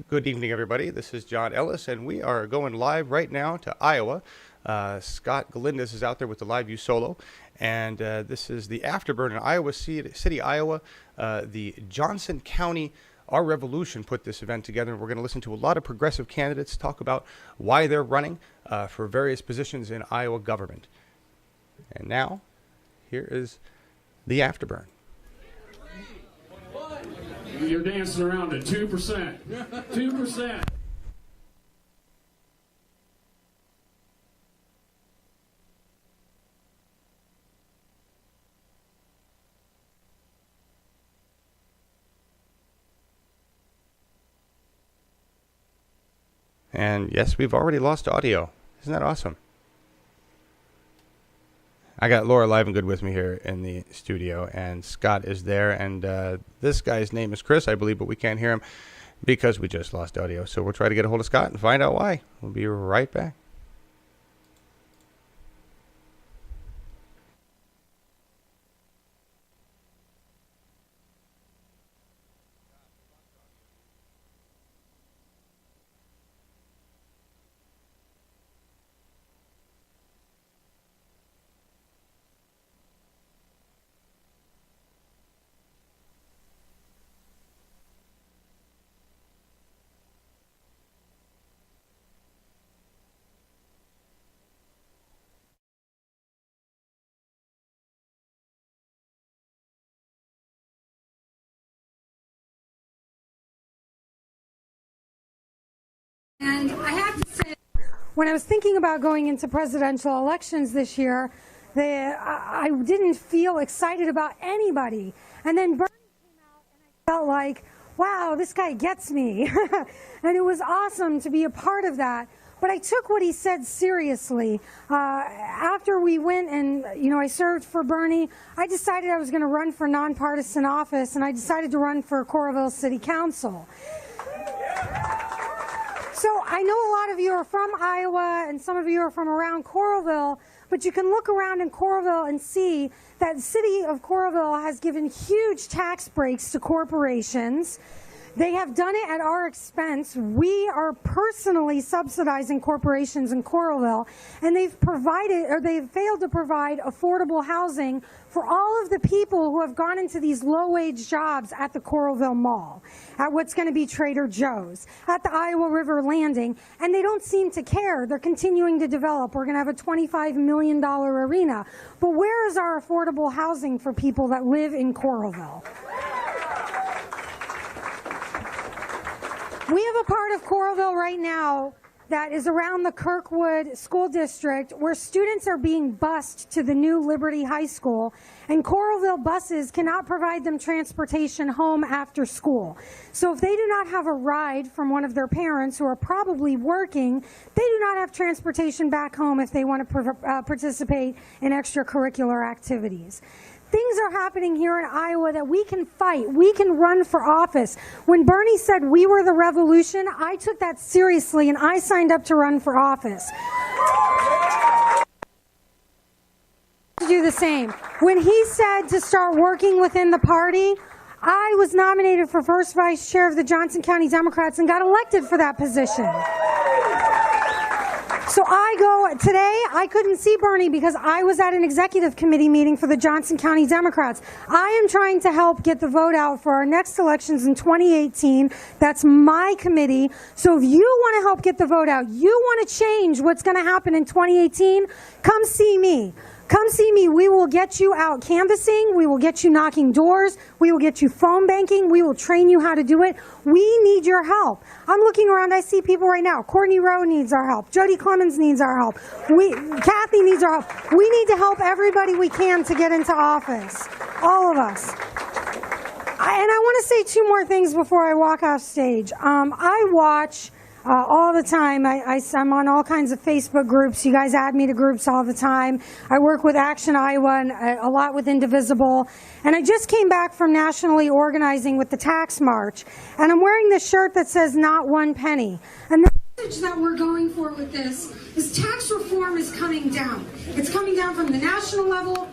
Good evening, everybody. This is John Ellis, and we are going live right now to Iowa. Scott Galindez is out there with the LiveU solo, and this is the AfterBern in Iowa City, Iowa. The Johnson County Our Revolution put this event together, and we're going to listen to a lot of progressive candidates talk about why they're running for various positions in Iowa government. And now, here is the AfterBern. You're dancing around at 2%. 2%. And yes, we've already lost audio. Isn't that awesome? I got Laura live and good with me here in the studio, and Scott is there, and this guy's name is Chris, I believe, but we can't hear him because we just lost audio. So we'll try to get a hold of Scott and find out why. We'll be right back. And I have to say, when I was thinking about going into presidential elections this year, I didn't feel excited about anybody. And then Bernie came out, and I felt like, wow, this guy gets me. And it was awesome to be a part of that. But I took what he said seriously. After we went and, I served for Bernie, I decided I was going to run for nonpartisan office, and I decided to run for Coralville City Council. So I know a lot of you are from Iowa and some of you are from around Coralville, but you can look around in Coralville and see that the city of Coralville has given huge tax breaks to corporations. They have done it at our expense. We are personally subsidizing corporations in Coralville, and they've failed to provide affordable housing for all of the people who have gone into these low-wage jobs at the Coralville Mall, at what's going to be Trader Joe's, at the Iowa River Landing, and they don't seem to care. They're continuing to develop. We're going to have a $25 million arena. But where is our affordable housing for people that live in Coralville? We have a part of Coralville right now that is around the Kirkwood School District where students are being bused to the new Liberty High School, and Coralville buses cannot provide them transportation home after school. So if they do not have a ride from one of their parents who are probably working, they do not have transportation back home if they want to participate in extracurricular activities. Things are happening here in Iowa that we can fight. We can run for office. When Bernie said we were the revolution, I took that seriously and I signed up to run for office. To do the same. When he said to start working within the party, I was nominated for first vice chair of the Johnson County Democrats and got elected for that position. So today I couldn't see Bernie because I was at an executive committee meeting for the Johnson County Democrats. I am trying to help get the vote out for our next elections in 2018. That's my committee. So if you want to help get the vote out, you want to change what's going to happen in 2018, come see me. Come see me. We will get you out canvassing. We will get you knocking doors. We will get you phone banking. We will train you how to do it. We need your help. I'm looking around. I see people right now. Courtney Rowe needs our help. Joid Clemens needs our help. Cathy needs our help. We need to help everybody we can to get into office. All of us. And I want to say two more things before I walk off stage. I watch all the time. I'm on all kinds of Facebook groups. You guys add me to groups all the time. I work with Action Iowa and a lot with Indivisible. And I just came back from nationally organizing with the tax march. And I'm wearing this shirt that says "Not one penny." And the message that we're going for with this is tax reform is coming down. It's coming down from the national level.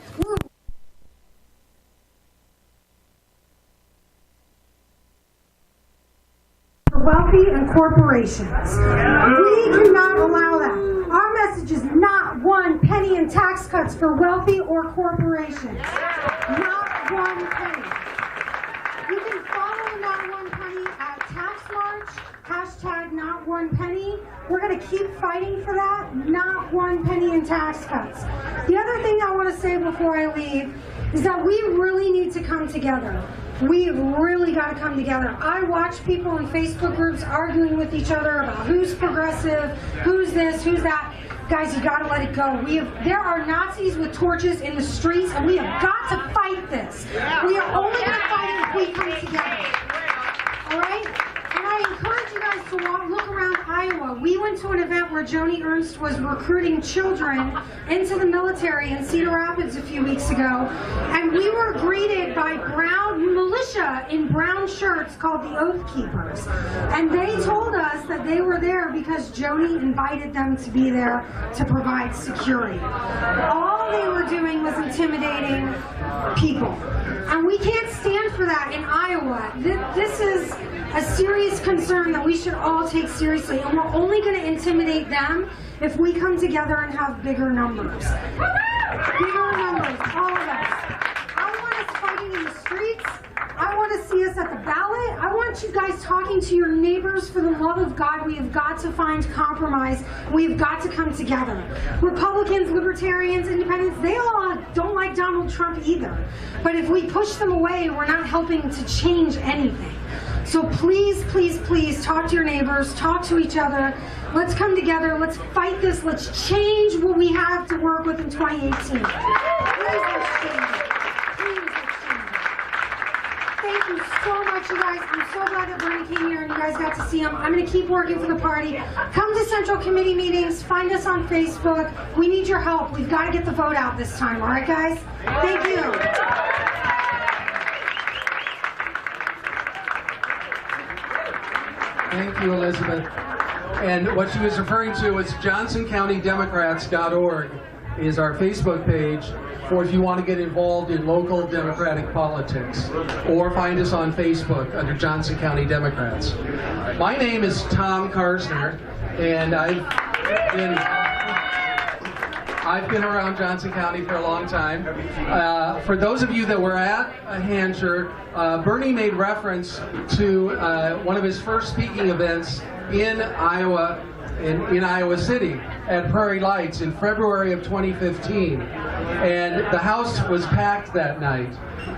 wealthy and corporations. We cannot allow that. Our message is not 1 penny in tax cuts for wealthy or corporations. Not 1 penny. You can follow Not 1 Penny at Tax March, hashtag Not 1 Penny. We're going to keep fighting for that. Not 1 penny in tax cuts. The other thing I want to say before I leave is that we really need to come together. We've really got to come together. I watch people in Facebook groups arguing with each other about who's progressive, who's this, who's that. Guys, you got to let it go. There are Nazis with torches in the streets, and we have got to fight this. We are only going to fight it if we come together. All right? And I encourage you guys to look around Iowa. We went to an event where Joni Ernst was recruiting children into the military in Cedar Rapids a few weeks ago, and we were greeted by brown militia in brown shirts called the Oath Keepers. And they told us that they were there because Joni invited them to be there to provide security. All they were doing was intimidating people. And we can't stand for that in Iowa. This is a serious concern that we should all take seriously, and we're only going to intimidate them if we come together and have bigger numbers. Bigger numbers, all of us. I want us fighting in the streets. I want to see us at the ballot. I want you guys talking to your neighbors. For the love of God, we have got to find compromise. We have got to come together. Republicans, Libertarians, Independents, they all don't like Donald Trump either. But if we push them away, we're not helping to change anything. So please, please, please talk to your neighbors, talk to each other. Let's come together. Let's fight this. Let's change what we have to work with in 2018. Please, let's change it. Please, let's change it. Thank you so much, you guys. I'm so glad that Bernie came here and you guys got to see him. I'm going to keep working for the party. Come to Central Committee meetings. Find us on Facebook. We need your help. We've got to get the vote out this time. All right, guys? Thank you. Thank you, Elizabeth. And what she was referring to was JohnsonCountyDemocrats.org is our Facebook page for if you want to get involved in local Democratic politics. Or find us on Facebook under Johnson County Democrats. My name is Tom Karsner, and I've been around Johnson County for a long time. For those of you that were at Hancher, Bernie made reference to one of his first speaking events in Iowa, in Iowa City at Prairie Lights in February of 2015. And the house was packed that night.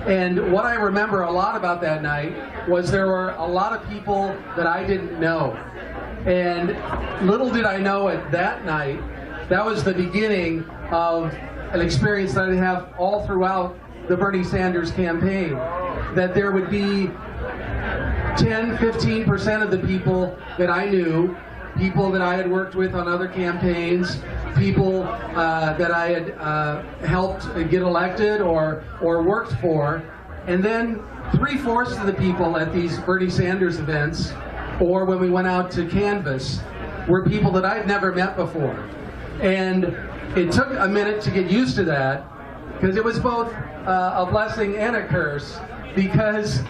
And what I remember a lot about that night was there were a lot of people that I didn't know. And little did I know at that night, that was the beginning of an experience that I'd have all throughout the Bernie Sanders campaign. That there would be 10-15% of the people that I knew, people that I had worked with on other campaigns, people that I had helped get elected or worked for, and then 3/4 of the people at these Bernie Sanders events, or when we went out to canvass, were people that I'd never met before. And it took a minute to get used to that, because it was both a blessing and a curse, because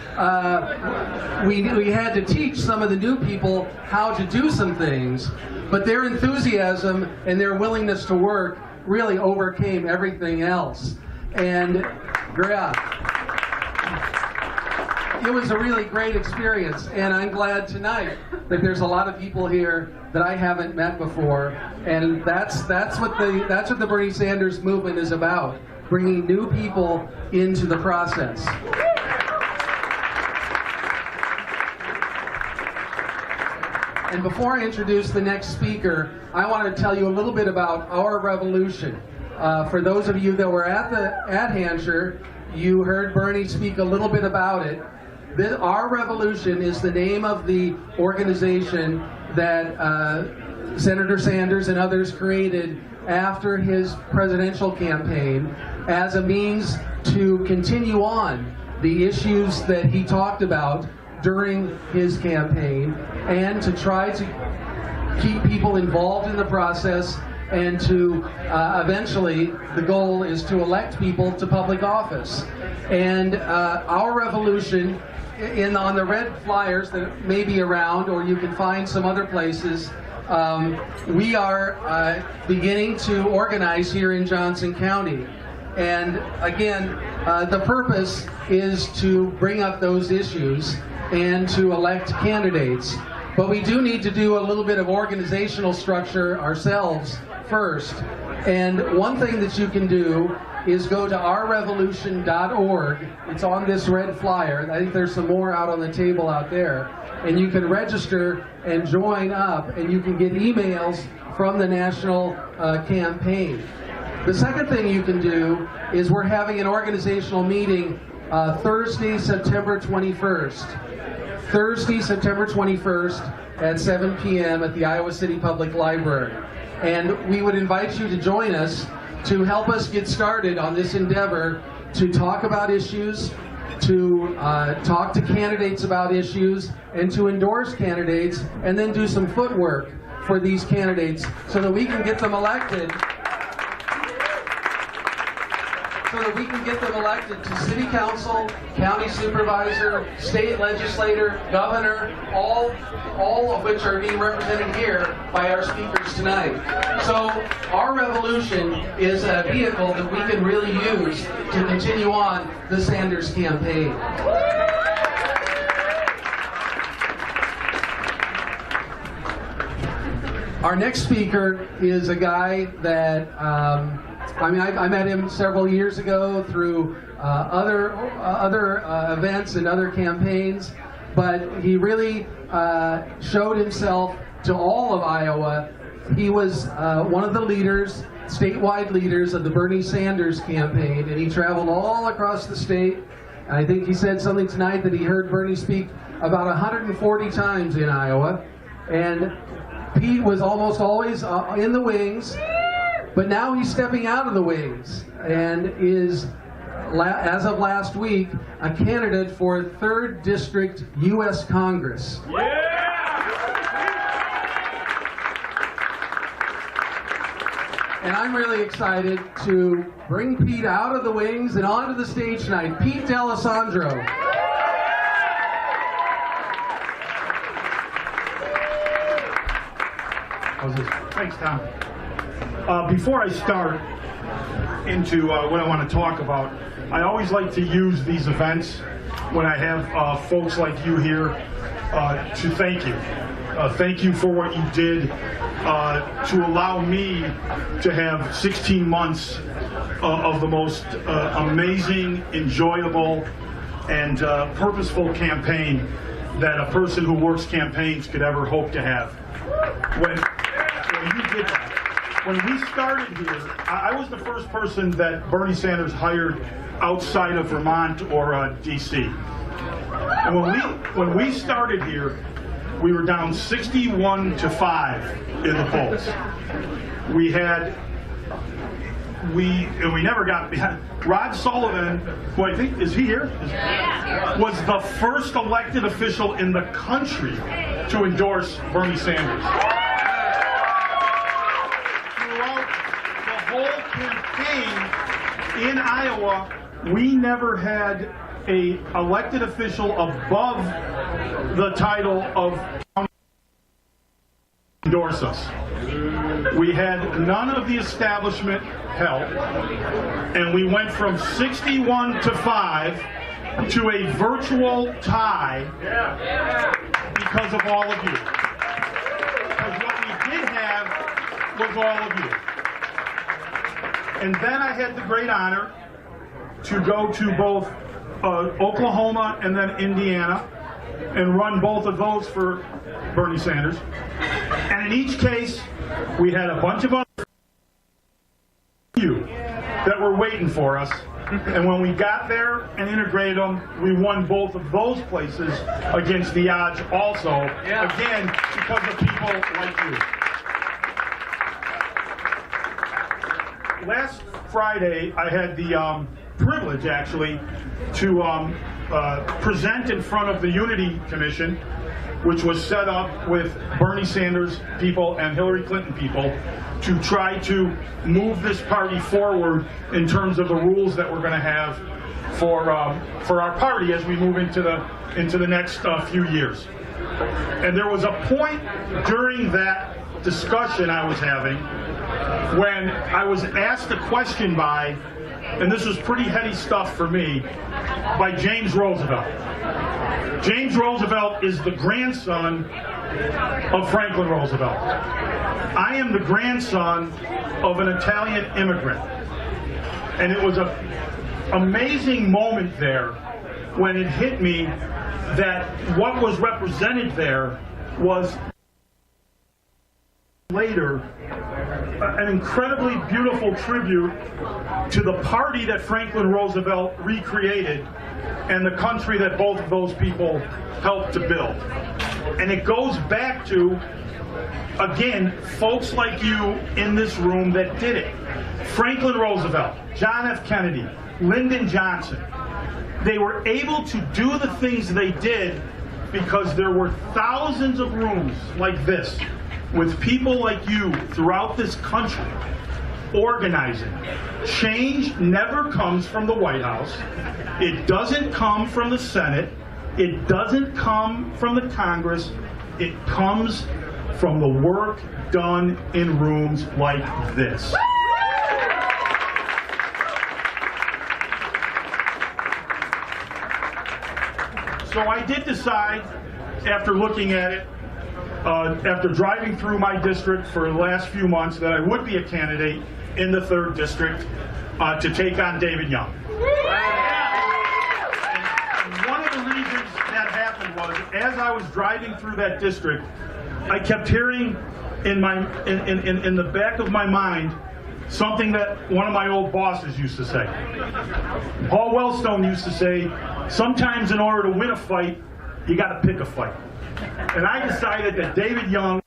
we had to teach some of the new people how to do some things, but their enthusiasm and their willingness to work really overcame everything else. And yeah, it was a really great experience, and I'm glad tonight that there's a lot of people here that I haven't met before, and that's what the Bernie Sanders movement is about, bringing new people into the process. And before I introduce the next speaker, I want to tell you a little bit about our revolution. For those of you that were at Hancher, you heard Bernie speak a little bit about it. Our Revolution is the name of the organization that Senator Sanders and others created after his presidential campaign as a means to continue on the issues that he talked about during his campaign, and to try to keep people involved in the process, and to eventually, the goal is to elect people to public office. And our revolution on the red flyers that may be around, or you can find some other places, we are beginning to organize here in Johnson County. And again, the purpose is to bring up those issues and to elect candidates. But we do need to do a little bit of organizational structure ourselves first. And one thing that you can do is go to ourrevolution.org. It's on this red flyer. I think there's some more out on the table out there. And you can register and join up, and you can get emails from the national campaign. The second thing you can do is we're having an organizational meeting Thursday, September 21st. Thursday, September 21st at 7 p.m. at the Iowa City Public Library. And we would invite you to join us to help us get started on this endeavor to talk about issues, to talk to candidates about issues, and to endorse candidates, and then do some footwork for these candidates so that we can get them elected. So that we can get them elected to city council, county supervisor, state legislator, governor, all of which are being represented here by our speakers tonight. So our revolution is a vehicle that we can really use to continue on the Sanders campaign. Our next speaker is a guy that I met him several years ago through other events and other campaigns, but he really showed himself to all of Iowa. He was one of the leaders, statewide leaders of the Bernie Sanders campaign, and he traveled all across the state. And I think he said something tonight that he heard Bernie speak about 140 times in Iowa, and Pete was almost always in the wings. But now he's stepping out of the wings and is, as of last week, a candidate for 3rd District U.S. Congress. Yeah! And I'm really excited to bring Pete out of the wings and onto the stage tonight. Pete D'Alessandro. Thanks, Tom. Before I start into what I want to talk about, I always like to use these events when I have folks like you here to thank you. Thank you for what you did to allow me to have 16 months of the most amazing, enjoyable, and purposeful campaign that a person who works campaigns could ever hope to have. When you did that. When we started here, I was the first person that Bernie Sanders hired outside of Vermont or D.C. And when we started here, we were down 61-5 in the polls. We never got behind. Rod Sullivan, who I think, is he here? Was the first elected official in the country to endorse Bernie Sanders. Whole campaign in Iowa, we never had a elected official above the title of endorse us. We had none of the establishment help, and we went from 61-5 to a virtual tie because of all of you. Because what we did have was all of you. And then I had the great honor to go to both Oklahoma and then Indiana and run both of those for Bernie Sanders. And in each case, we had a bunch of other you that were waiting for us. And when we got there and integrated them, we won both of those places against the odds also, again, because of people like you. Last Friday, I had the privilege, actually, to present in front of the Unity Commission, which was set up with Bernie Sanders people and Hillary Clinton people to try to move this party forward in terms of the rules that we're going to have for our party as we move into the next few years. And there was a point during that discussion I was having when I was asked a question by, and this was pretty heady stuff for me, by James Roosevelt. James Roosevelt is the grandson of Franklin Roosevelt. I am the grandson of an Italian immigrant. And it was an amazing moment there when it hit me that what was represented there was later an incredibly beautiful tribute to the party that Franklin Roosevelt recreated and the country that both of those people helped to build. And it goes back to, again, folks like you in this room that did it. Franklin Roosevelt, John F. Kennedy, Lyndon Johnson. They were able to do the things they did because there were thousands of rooms like this with people like you throughout this country organizing. Change never comes from the White House. It doesn't come from the Senate. It doesn't come from the Congress. It comes from the work done in rooms like this. So I did decide, after looking at it, after driving through my district for the last few months, that I would be a candidate in the 3rd District to take on David Young. And one of the reasons that happened was, as I was driving through that district, I kept hearing in the back of my mind something that one of my old bosses used to say. Paul Wellstone used to say, sometimes in order to win a fight, you got to pick a fight. And I decided that David Young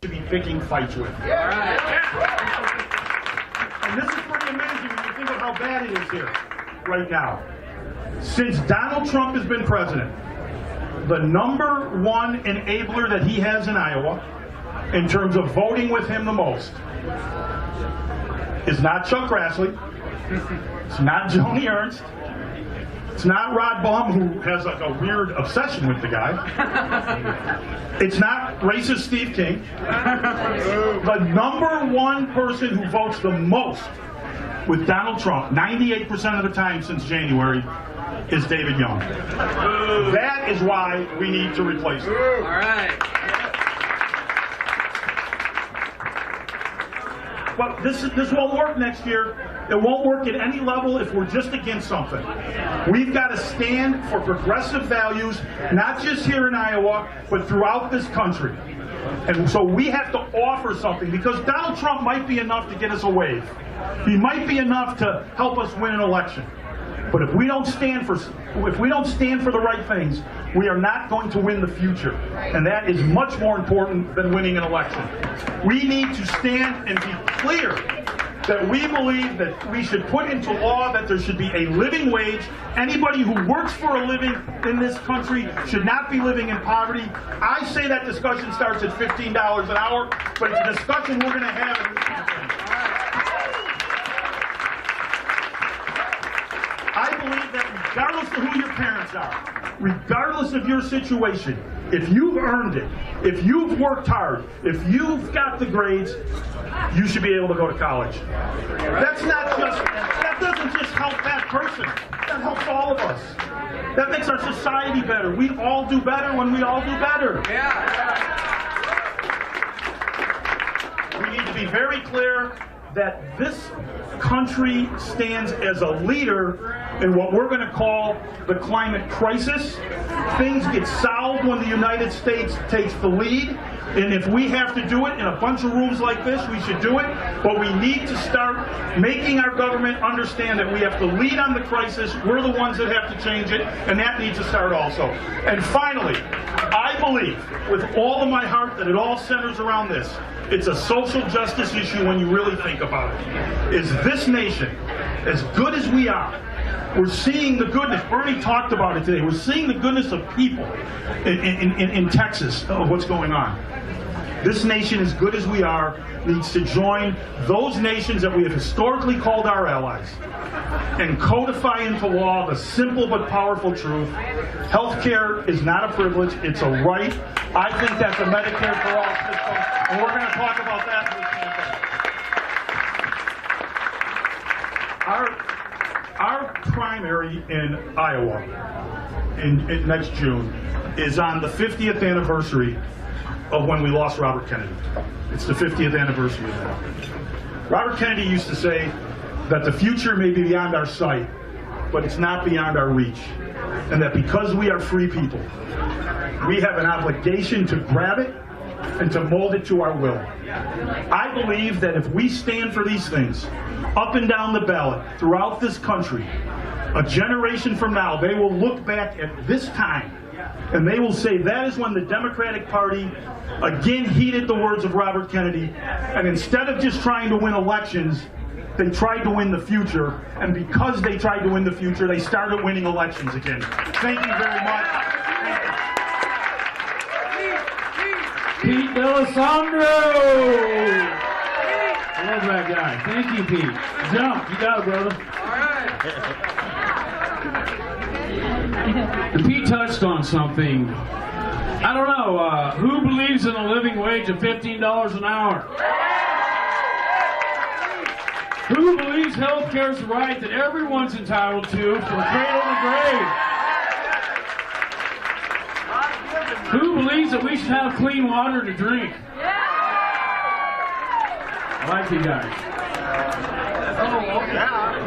should be picking fights with. And this is pretty amazing when you think of how bad it is here right now. Since Donald Trump has been president, the #1 enabler that he has in Iowa, in terms of voting with him the most, is not Chuck Grassley, it's not Joni Ernst, it's not Rod Baum, who has like a weird obsession with the guy, it's not racist Steve King. The #1 person who votes the most with Donald Trump, 98% of the time since January, is David Young. That is why we need to replace him. All right. But this won't work next year. It won't work at any level if we're just against something. We've got to stand for progressive values, not just here in Iowa, but throughout this country. And so we have to offer something, because Donald Trump might be enough to get us a wave. He might be enough to help us win an election. But if we don't stand for the right things, we are not going to win the future. And that is much more important than winning an election. We need to stand and be clear that we believe that we should put into law that there should be a living wage. Anybody who works for a living in this country should not be living in poverty. I say that discussion starts at $15 an hour, but it's a discussion we're going to have in this campaign. I believe that regardless of who your parents are, regardless of your situation, if you've earned it, if you've worked hard, if you've got the grades, you should be able to go to college. That doesn't just help that person. That helps all of us. That makes our society better. We all do better when we all do better. We need to be very clear that this country stands as a leader in what we're going to call the climate crisis. Things get solved when the United States takes the lead. And if we have to do it in a bunch of rooms like this, we should do it. But we need to start making our government understand that we have to lead on the crisis. We're the ones that have to change it, and that needs to start also. And finally, I believe with all of my heart that it all centers around this. It's a social justice issue when you really think about it. Is this nation, as good as we are, we're seeing the goodness. Bernie talked about it today. We're seeing the goodness of people in Texas, of what's going on. This nation, as good as we are, needs to join those nations that we have historically called our allies and codify into law the simple but powerful truth. Healthcare is not a privilege, it's a right. I think that's a Medicare for all system, and we're going to talk about that in this campaign. Our primary in Iowa in next June is on the 50th anniversary of when we lost Robert Kennedy. It's the 50th anniversary of that. Robert Kennedy used to say that the future may be beyond our sight, but it's not beyond our reach. And that because we are free people, we have an obligation to grab it and to mold it to our will. I believe that if we stand for these things up and down the ballot throughout this country, a generation from now, they will look back at this time and they will say that is when the Democratic Party again heeded the words of Robert Kennedy, and instead of just trying to win elections, they tried to win the future, and because they tried to win the future, they started winning elections again. Thank you very much. Pete D'Alessandro! I love that guy. Thank you, Pete. Jump, you got it, brother. And Pete touched on something. I don't know, who believes in a living wage of $15 an hour? Who believes health care is the right that everyone's entitled to from cradle to grave? Who believes that we should have clean water to drink? I like you guys.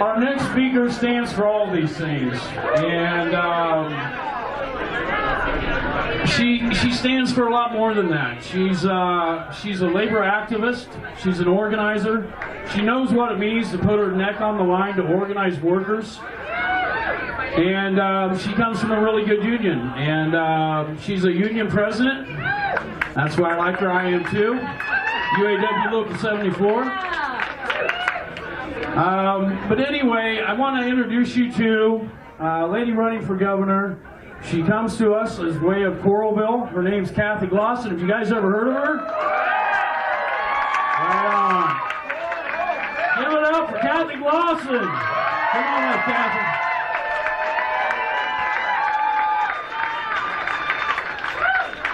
Our next speaker stands for all these things, and she stands for a lot more than that. She's a labor activist. She's an organizer. She knows what it means to put her neck on the line to organize workers. And she comes from a really good union. And she's a union president. That's why I like her. I am too. UAW Local 74. But anyway, I want to introduce you to a lady running for governor. She comes to us as way of Coralville. Her name's Cathy Glasson. Have you guys ever heard of her? Right on. Give it up for Cathy Glasson. Come on up, Cathy.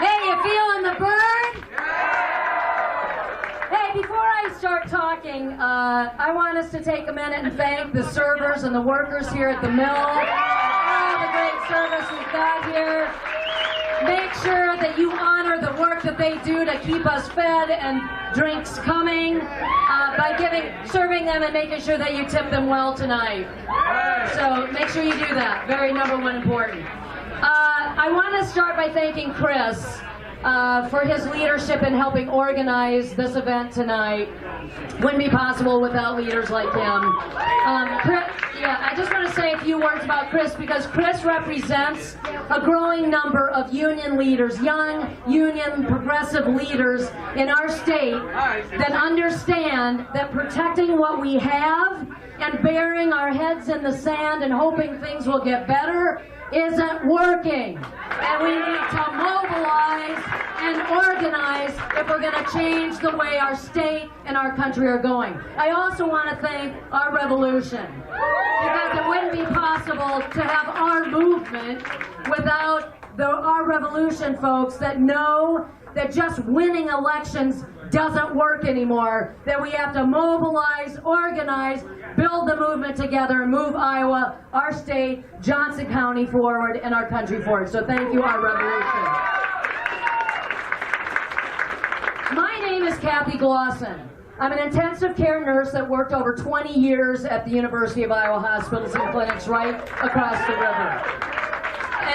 Hey, you feeling the burn? Hey, before I start talking, I want us to take a minute and thank the servers and the workers here at the mill. All the great service we've got here. Make sure that you honor the work that they do to keep us fed and drinks coming by serving them and making sure that you tip them well tonight. So make sure you do that. Very number one important. I want to start by thanking Chris for his leadership in helping organize this event tonight. Wouldn't be possible without leaders like him. I just want to say a few words about Chris because Chris represents a growing number of union leaders, young union progressive leaders in our state that understand that protecting what we have and burying our heads in the sand and hoping things will get better isn't working. And we need to mobilize and organize if we're going to change the way our state and our country are going. I also want to thank our revolution, because it wouldn't be possible to have our movement without our revolution folks that know that just winning elections doesn't work anymore, that we have to mobilize, organize, build the movement together and move Iowa, our state, Johnson County forward and our country forward. So thank you, our revolution. My name is Cathy Glasson. I'm an intensive care nurse that worked over 20 years at the University of Iowa hospitals and clinics right across the river.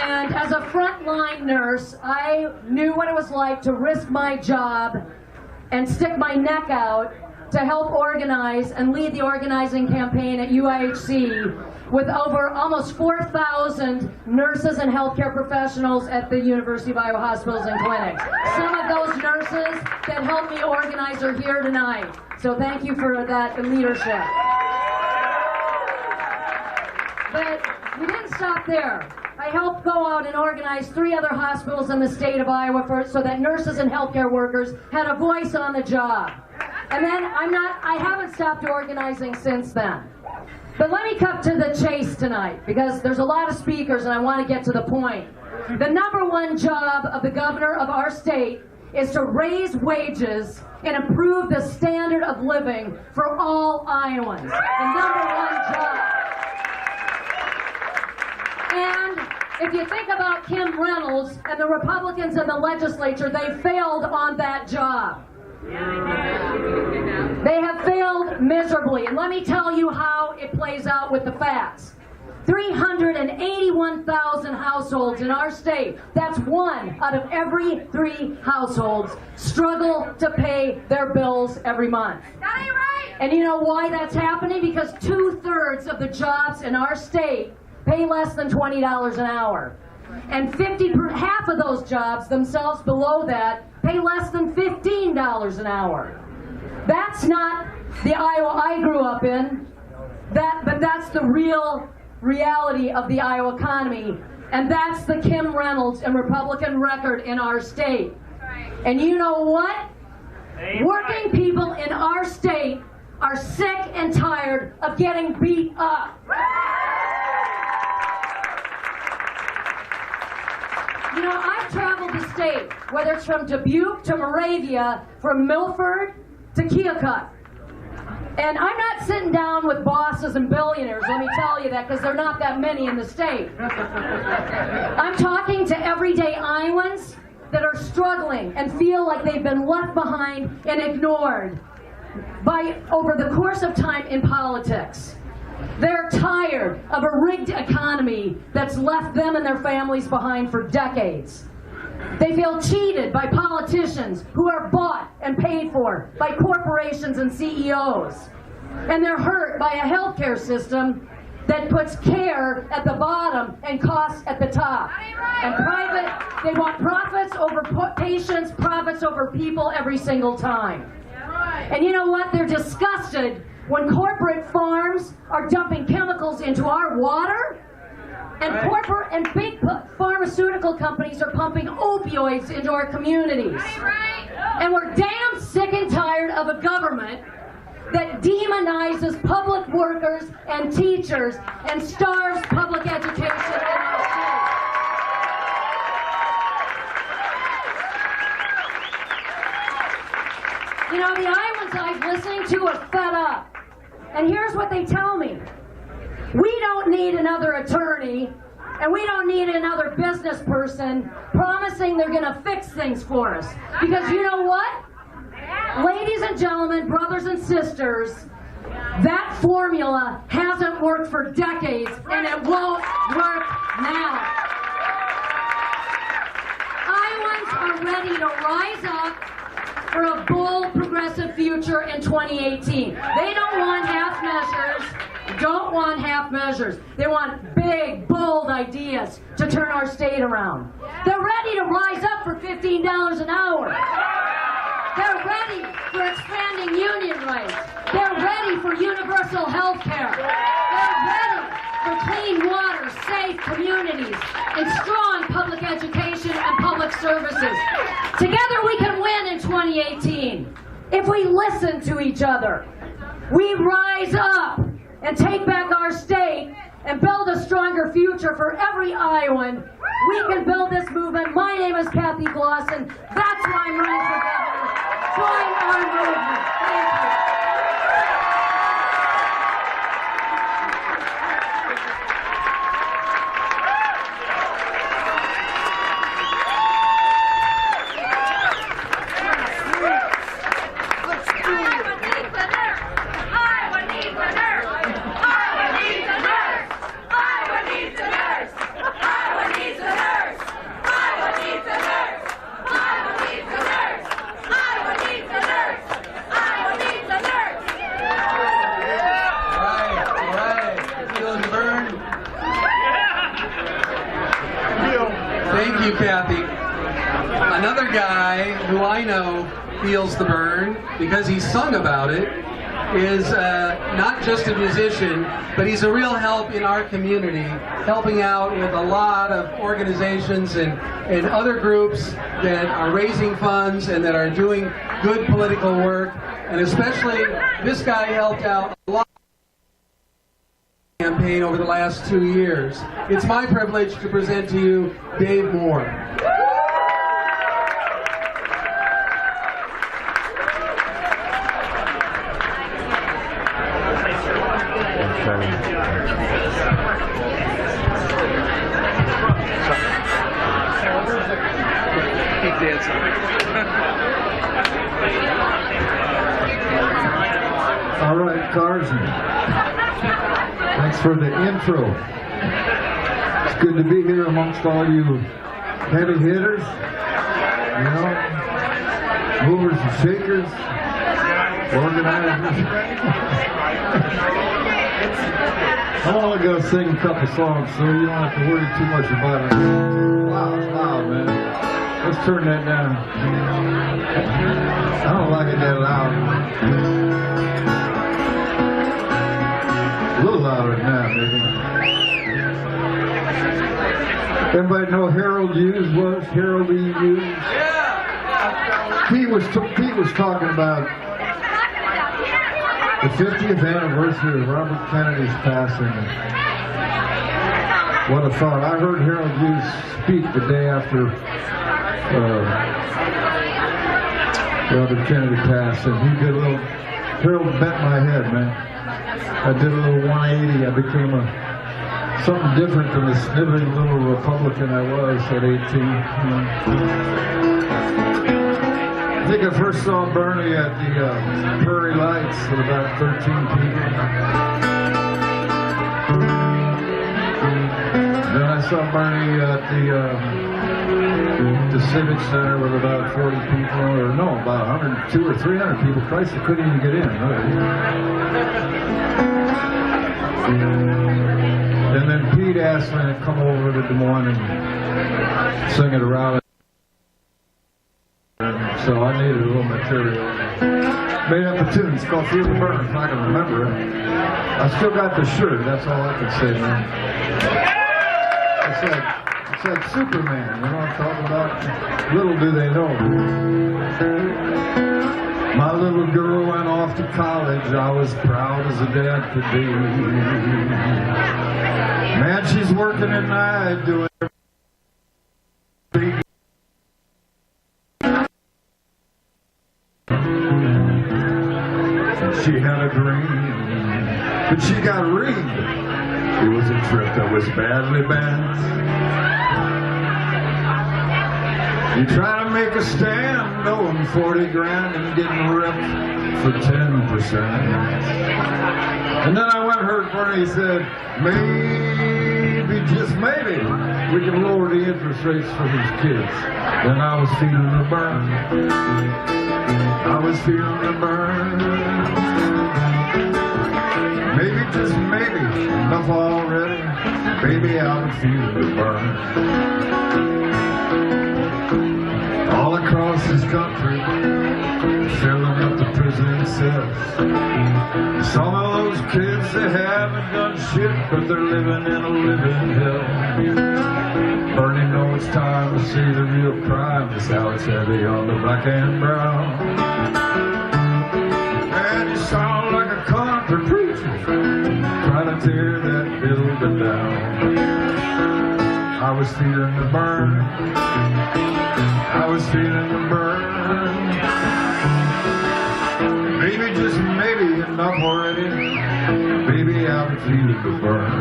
And as a frontline nurse, I knew what it was like to risk my job and stick my neck out to help organize and lead the organizing campaign at UIHC with over almost 4,000 nurses and healthcare professionals at the University of Iowa hospitals and clinics. Some of those nurses that helped me organize are here tonight. So thank you for that leadership. But we didn't stop there. I I helped go out and organize 3 other hospitals in the state of Iowa so that nurses and healthcare workers had a voice on the job. And then I haven't stopped organizing since then. But let me cut to the chase tonight, because there's a lot of speakers and I want to get to the point. The #1 job of the governor of our state is to raise wages and improve the standard of living for all Iowans. The #1 job. And if you think about Kim Reynolds and the Republicans in the legislature, they failed on that job. They have failed miserably. And let me tell you how it plays out with the facts. 381,000 households in our state, that's 1 out of every 3 households, struggle to pay their bills every month. That ain't right. And you know why that's happening? Because 2/3 of the jobs in our state pay less than $20 an hour. And half of those jobs themselves below that pay less than $15 an hour. That's not the Iowa I grew up in, but that's the real reality of the Iowa economy, and that's the Kim Reynolds and Republican record in our state. And you know what? Working people in our state are sick and tired of getting beat up. You know, I've traveled the state, whether it's from Dubuque to Moravia, from Milford to Keokuk. And I'm not sitting down with bosses and billionaires, let me tell you that, because there are not that many in the state. I'm talking to everyday Iowans that are struggling and feel like they've been left behind and ignored over the course of time in politics. They're tired of a rigged economy that's left them and their families behind for decades. They feel cheated by politicians who are bought and paid for by corporations and CEOs. And they're hurt by a healthcare system that puts care at the bottom and costs at the top. And they want profits over patients, profits over people every single time. And you know what? They're disgusted when corporate farms are dumping chemicals into our water, and corporate and big pharmaceutical companies are pumping opioids into our communities. And we're damn sick and tired of a government that demonizes public workers and teachers and starves public education in our state. You know, the Iowans I've listened to are fed up. And here's what they tell me. We don't need another attorney, and we don't need another business person promising they're going to fix things for us. Because you know what? Ladies and gentlemen, brothers and sisters, that formula hasn't worked for decades, and it won't work now. Iowans are ready to rise up for a bold, progressive future in 2018. They don't want half measures. They want big, bold ideas to turn our state around. They're ready to rise up for $15 an hour. They're ready for expanding union rights. They're ready for universal health care. They're ready for clean water, safe communities, and strong public education and public services. Together we can win in 2018 if we listen to each other. We rise up and take back our state and build a stronger future for every Iowan. We can build this movement. My name is Cathy Glasson. That's why I'm running for governor. Join our movement. Thank you. Cathy. Another guy who I know feels the burn because he sung about it is not just a musician, but he's a real help in our community, helping out with a lot of organizations and other groups that are raising funds and that are doing good political work. And especially, this guy helped out a lot campaign over the last 2 years. It's my privilege to present to you Dave Moore. All right, Carsner. Thanks for the intro. It's good to be here amongst all you heavy hitters, you know, movers and shakers, organizers. I'm only going to sing a couple songs, so you don't have to worry too much about it. Wow, it's loud, man. Let's turn that down. I don't like it that loud. A little louder than that, maybe. Everybody know Harold Hughes was? Harold E. Hughes? Yeah! Pete was talking about the 50th anniversary of Robert Kennedy's passing. What a thought. I heard Harold Hughes speak the day after Robert Kennedy passed, and he did a little, Harold bent my head, man. I did a little 180. I became something different than the sniveling little Republican I was at 18. I think I first saw Bernie at the Prairie Lights with about 13 people. Then I saw Bernie at the Civic Center with about 40 people, or no, about 102 or 300 people. Christ, I couldn't even get in, really. And then Pete asked me to come over to Des Moines and sing at a rally. So I needed a little material. Made up a tune. It's called Feel the Burn, if I can remember it. I still got the shirt. That's all I can say, man. It's like Superman, you know what I'm talking about? Little do they know. My little girl went off to college. I was proud as a dad could be. Man, she's working at night doing everything. She had a dream, but she got reamed. It was a trip that was badly bad. You try to make a stand, owing 40 grand and getting ripped for 10%. And then I went and heard Bernie said, maybe, just maybe, we can lower the interest rates for these kids. Then I was feeling the burn. I was feeling the burn. Maybe, just maybe, enough already. Baby, I would feel the burn. All across this country, filling up the prison cells. Some of those kids, they haven't done shit, but they're living in a living hell. Bernie knows it's time to see the real crime. The SALIH heavy on the black and brown. Man, you sound like a country preacher, trying to tear that building down. I was feeling the burn. I was feeling the burn. Maybe, just maybe, enough already. Baby, I was feeling the burn.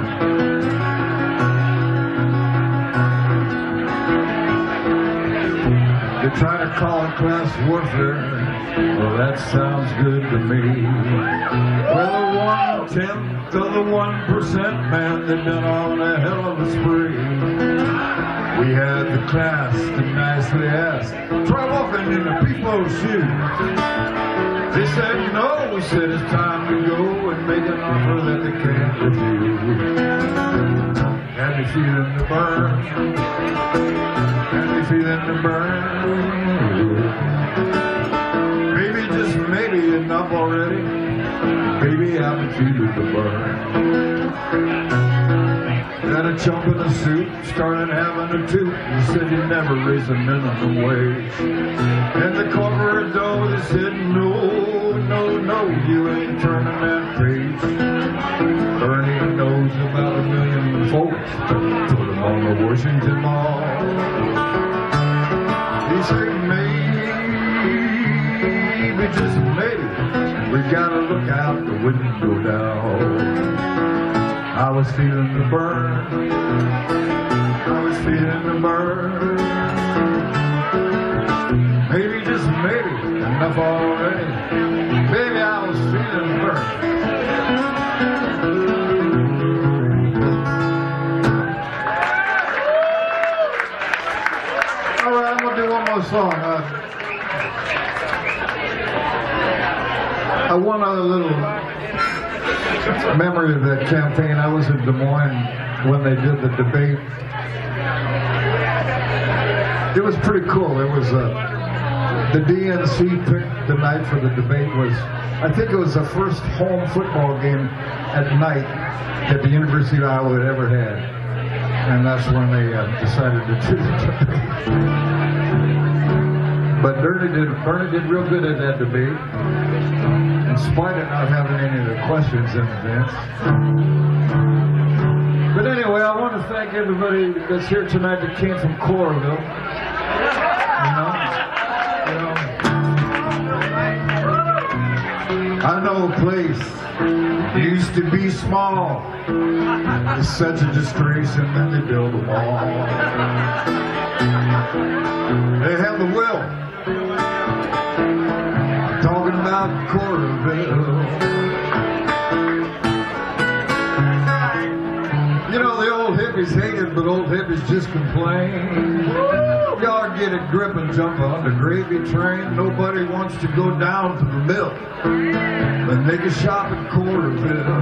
They try to call it class warfare. Well, that sounds good to me. Well, 1/10 of the 1%, man, they've been on a hell of a spree. We had the class to nicely ask, try walking in the people's shoes. They said no, we said it's time to go and make an offer that they can't refuse. Had me feeling the burn. Had me feeling the burn. Maybe, just maybe, enough already. reality of the burn. Got a chump in a suit, started having a toot. He said he'd never raise a minimum wage. And the corporate door said, no, no, no, you ain't turning that page. Bernie knows about 1 million folks, put them on the Washington Mall. He said, maybe, just maybe, we gotta look out the window now. I was feeling the burn. I was feeling the burn. Maybe, just maybe, enough already. Baby, I was feeling the burn. All right, I'm gonna do one more song. One other little memory of that campaign. I was in Des Moines when they did the debate. It was pretty cool. It was the DNC picked the night for the debate was, I think it was the first home football game at night that the University of Iowa had ever had, and that's when they decided to do the debate. But Bernie did real good at that debate, in spite of not having any of the questions in advance. But anyway, I want to thank everybody that's here tonight that came from Coralville. I know a place used to be small. It's such a disgrace, and then they build a wall. They have the will. Talking about Coralville. You know, the old hippies hate it, but old hippies just complain. Y'all get a grip and jump on the gravy train. Nobody wants to go down to the mill, but they can shop at Coralville.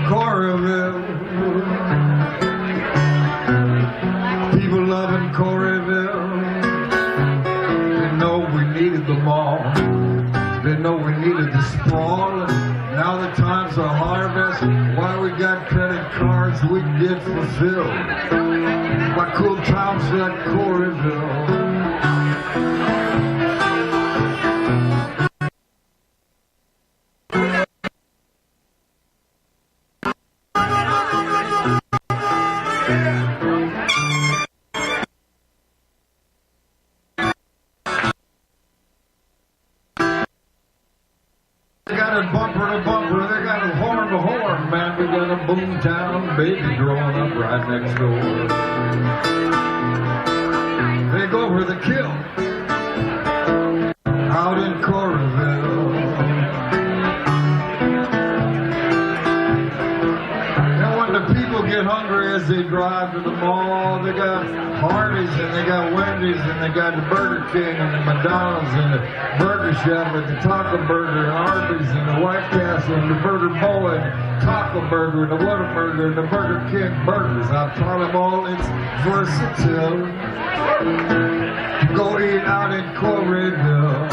Coralville. People loving Coralville. They know we needed the mall. They know we needed the sprawl. And now the times are harvest. Why we got credit cards we get fulfilled. My cool towns like Coralville. Boomtown baby growing up right next door. They go for the kill out in Coralville. And when the people get hungry as they drive to the mall, they got Hardee's and they got Wendy's and they got the Burger King and the McDonald's and the Burger Chef and the Taco Burger and Arby's and the White Castle and the Burger Bowl and Taco Burger and the Whataburger and the Burger King burgers. I've taught them all it's versatile. Go eat out in Coralville.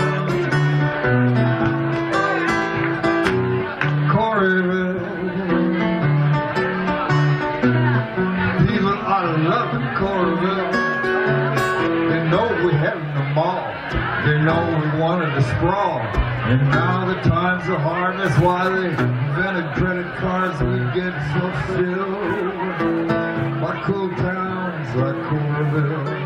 Coralville. People are loving Coralville. They know we had the mall. They know we wanted to sprawl. And now the times are hard, that's why they invented credit cards we get fulfilled. My cool towns like Coralville.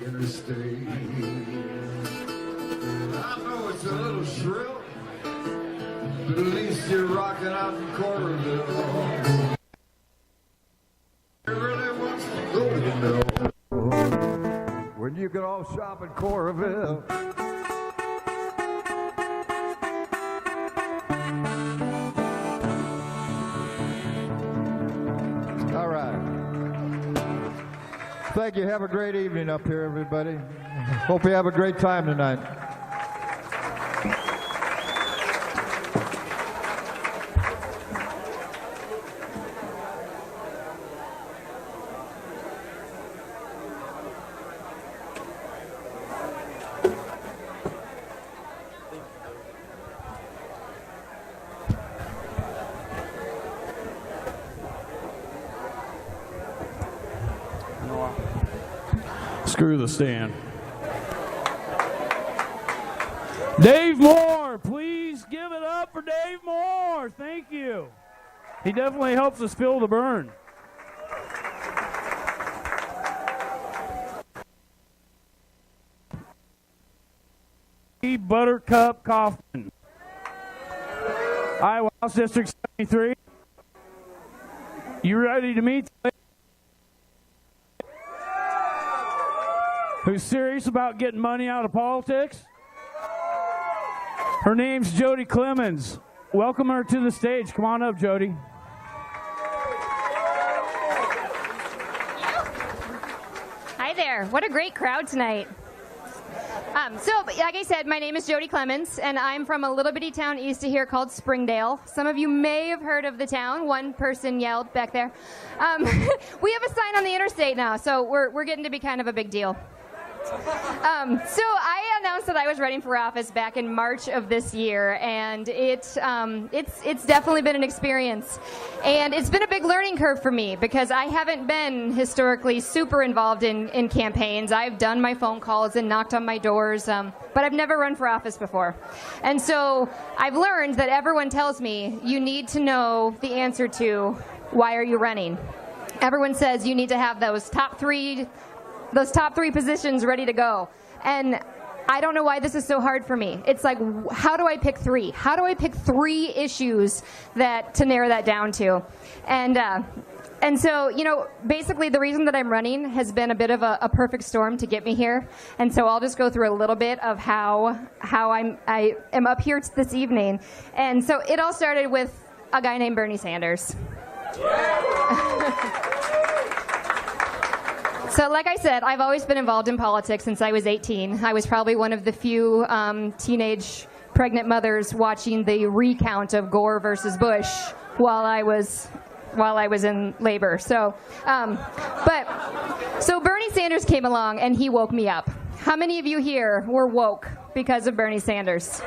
Interstate. I know it's a little shrill, but at least you're rocking out in Coralville. It really wants to go, you know. When you can all shop at Coralville. Thank you. Have a great evening up here, everybody. Hope you have a great time tonight. Screw the stand. Dave Moore, please give it up for Dave Moore. Thank you. He definitely helps us fill the burn. Buttercup Kaufman, Iowa House District 73. You ready to meet? Who's serious about getting money out of politics? Her name's Joid Clemens. Welcome her to the stage. Come on up, Jodi. Hi there. What a great crowd tonight. So, like I said, my name is Joid Clemens, and I'm from a little bitty town east of here called Springdale. Some of you may have heard of the town. One person yelled back there. We have a sign on the interstate now, so we're getting to be kind of a big deal. So I announced that I was running for office back in March of this year, and it's definitely been an experience. And it's been a big learning curve for me because I haven't been historically super involved in campaigns. I've done my phone calls and knocked on my doors, but I've never run for office before. And so I've learned that everyone tells me you need to know the answer to why are you running. Everyone says you need to have those top three positions ready to go. And I don't know why this is so hard for me. It's like, how do I pick three? How do I pick three issues to narrow that down to? And so, you know, basically the reason that I'm running has been a bit of a perfect storm to get me here. And so I'll just go through a little bit of how I am up here this evening. And so it all started with a guy named Bernie Sanders. So like I said, I've always been involved in politics since I was 18. I was probably one of the few teenage pregnant mothers watching the recount of Gore versus Bush while I was in labor. So Bernie Sanders came along and he woke me up. How many of you here were woke because of Bernie Sanders?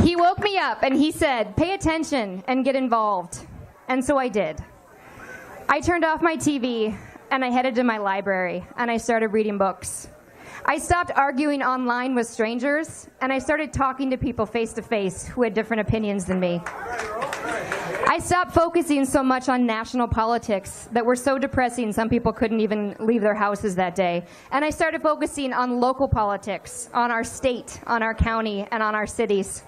He woke me up and he said, pay attention and get involved. And so I did. I turned off my TV and I headed to my library and I started reading books. I stopped arguing online with strangers and I started talking to people face to face who had different opinions than me. I stopped focusing so much on national politics that were so depressing some people couldn't even leave their houses that day. And I started focusing on local politics, on our state, on our county, and on our cities.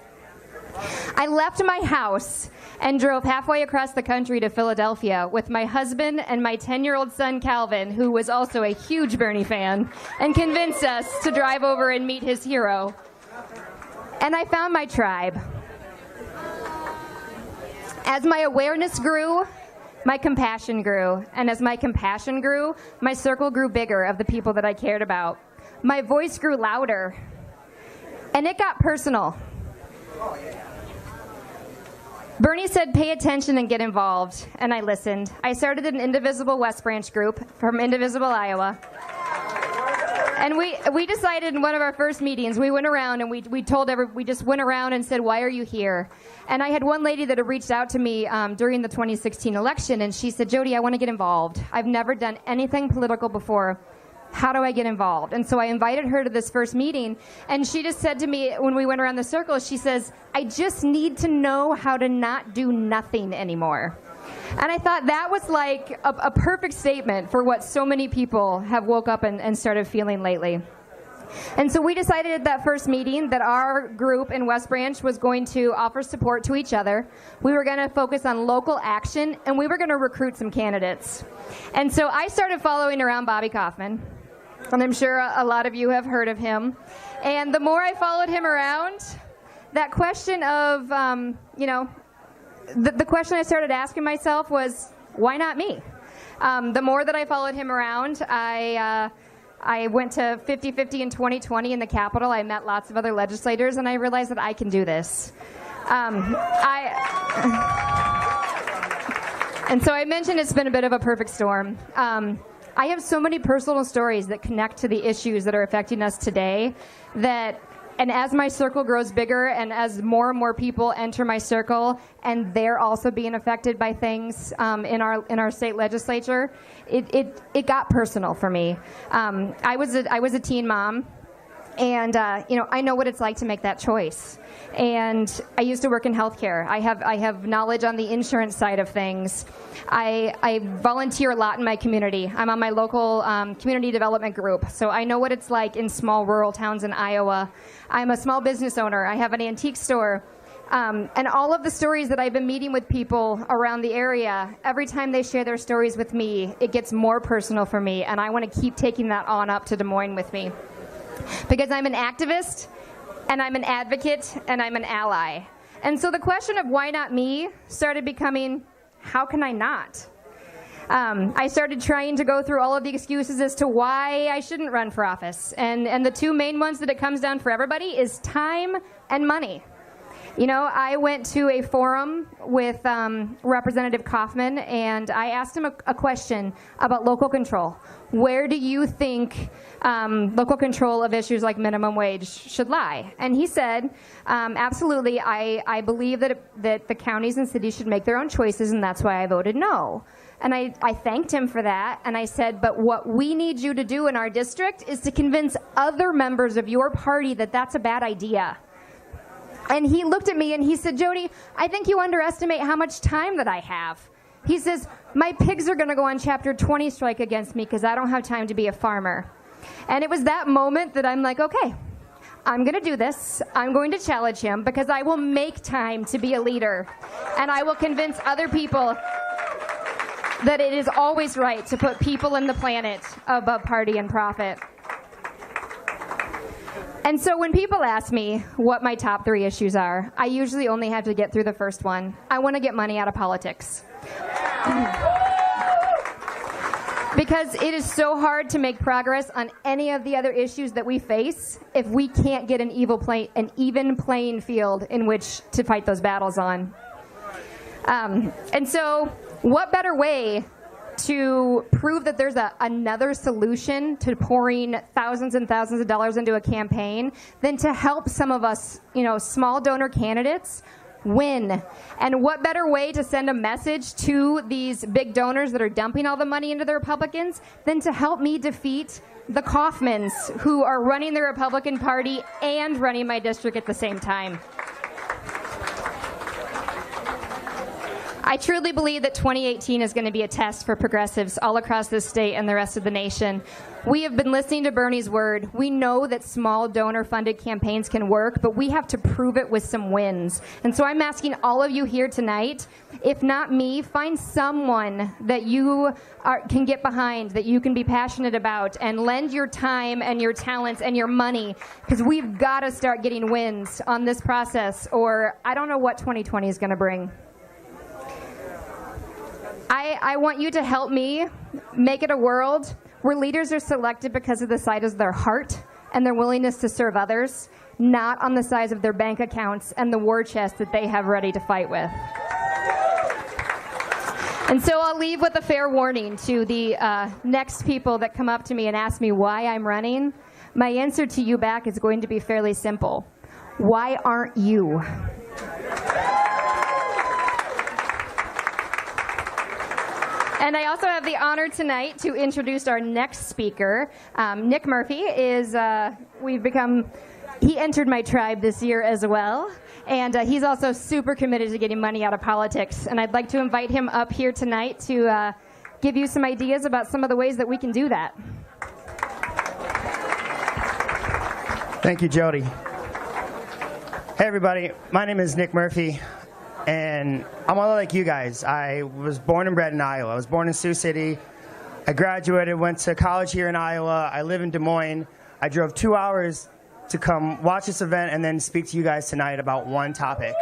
I left my house and drove halfway across the country to Philadelphia with my husband and my 10-year-old son, Calvin, who was also a huge Bernie fan, and convinced us to drive over and meet his hero. And I found my tribe. As my awareness grew, my compassion grew. And as my compassion grew, my circle grew bigger of the people that I cared about. My voice grew louder. And it got personal. Bernie said, pay attention and get involved, and I listened. I started an Indivisible West Branch group from Indivisible, Iowa. And we decided in one of our first meetings, we went around and we just went around and said, why are you here? And I had one lady that had reached out to me during the 2016 election, and she said, Jodi, I want to get involved. I've never done anything political before. How do I get involved? And so I invited her to this first meeting, and she just said to me when we went around the circle, she says, I just need to know how to not do nothing anymore. And I thought that was like a perfect statement for what so many people have woke up and started feeling lately. And so we decided at that first meeting that our group in West Branch was going to offer support to each other. We were going to focus on local action, and we were going to recruit some candidates. And so I started following around Bobby Kaufman. And I'm sure a lot of you have heard of him. And the more I followed him around, that question of, the question I started asking myself was, why not me? The more that I followed him around, I went to 50-50 in 2020 in the Capitol. I met lots of other legislators, and I realized that I can do this. And so I mentioned it's been a bit of a perfect storm. I have so many personal stories that connect to the issues that are affecting us today and as my circle grows bigger and as more and more people enter my circle and they're also being affected by things in our state legislature, it got personal for me. I was a teen mom, and I know what it's like to make that choice. And I used to work in healthcare. I have knowledge on the insurance side of things. I volunteer a lot in my community. I'm on my local community development group, so I know what it's like in small rural towns in Iowa. I'm a small business owner. I have an antique store. And all of the stories that I've been meeting with people around the area, every time they share their stories with me, it gets more personal for me, and I want to keep taking that on up to Des Moines with me. Because I'm an activist, and I'm an advocate, and I'm an ally. And so the question of why not me started becoming, how can I not? I started trying to go through all of the excuses as to why I shouldn't run for office. And the two main ones that it comes down for everybody is time and money. You know, I went to a forum with Representative Kaufman, and I asked him a question about local control. Where do you think local control of issues like minimum wage should lie? And he said, absolutely, I believe that the counties and cities should make their own choices, and that's why I voted no. And I thanked him for that, and I said, but what we need you to do in our district is to convince other members of your party that that's a bad idea. And he looked at me and he said, Jodi, I think you underestimate how much time that I have. He says, my pigs are going to go on Chapter 20 strike against me because I don't have time to be a farmer. And it was that moment that I'm like, okay, I'm going to do this. I'm going to challenge him because I will make time to be a leader. And I will convince other people that it is always right to put people and the planet above party and profit. And so when people ask me what my top 3 issues are, I usually only have to get through the first one. I want to get money out of politics. Because it is so hard to make progress on any of the other issues that we face if we can't get an even playing field in which to fight those battles on. And so what better way to prove that there's another solution to pouring thousands and thousands of dollars into a campaign than to help some of us, small donor candidates win. And what better way to send a message to these big donors that are dumping all the money into the Republicans than to help me defeat the Kaufmans who are running the Republican Party and running my district at the same time. I truly believe that 2018 is going to be a test for progressives all across this state and the rest of the nation. We have been listening to Bernie's word. We know that small donor-funded campaigns can work, but we have to prove it with some wins. And so I'm asking all of you here tonight, if not me, find someone that you can get behind, that you can be passionate about, and lend your time and your talents and your money, because we've got to start getting wins on this process, or I don't know what 2020 is going to bring. I want you to help me make it a world where leaders are selected because of the size of their heart and their willingness to serve others, not on the size of their bank accounts and the war chest that they have ready to fight with. And so I'll leave with a fair warning to the next people that come up to me and ask me why I'm running. My answer to you back is going to be fairly simple. Why aren't you? And I also have the honor tonight to introduce our next speaker. Nick Murphy is, he entered my tribe this year as well. And he's also super committed to getting money out of politics. And I'd like to invite him up here tonight to give you some ideas about some of the ways that we can do that. Thank you, Jodi. Hey, everybody. My name is Nick Murphy. And I'm a lot like you guys. I was born and bred in Iowa. I was born in Sioux City. I graduated, went to college here in Iowa. I live in Des Moines. I drove 2 hours to come watch this event and then speak to you guys tonight about one topic.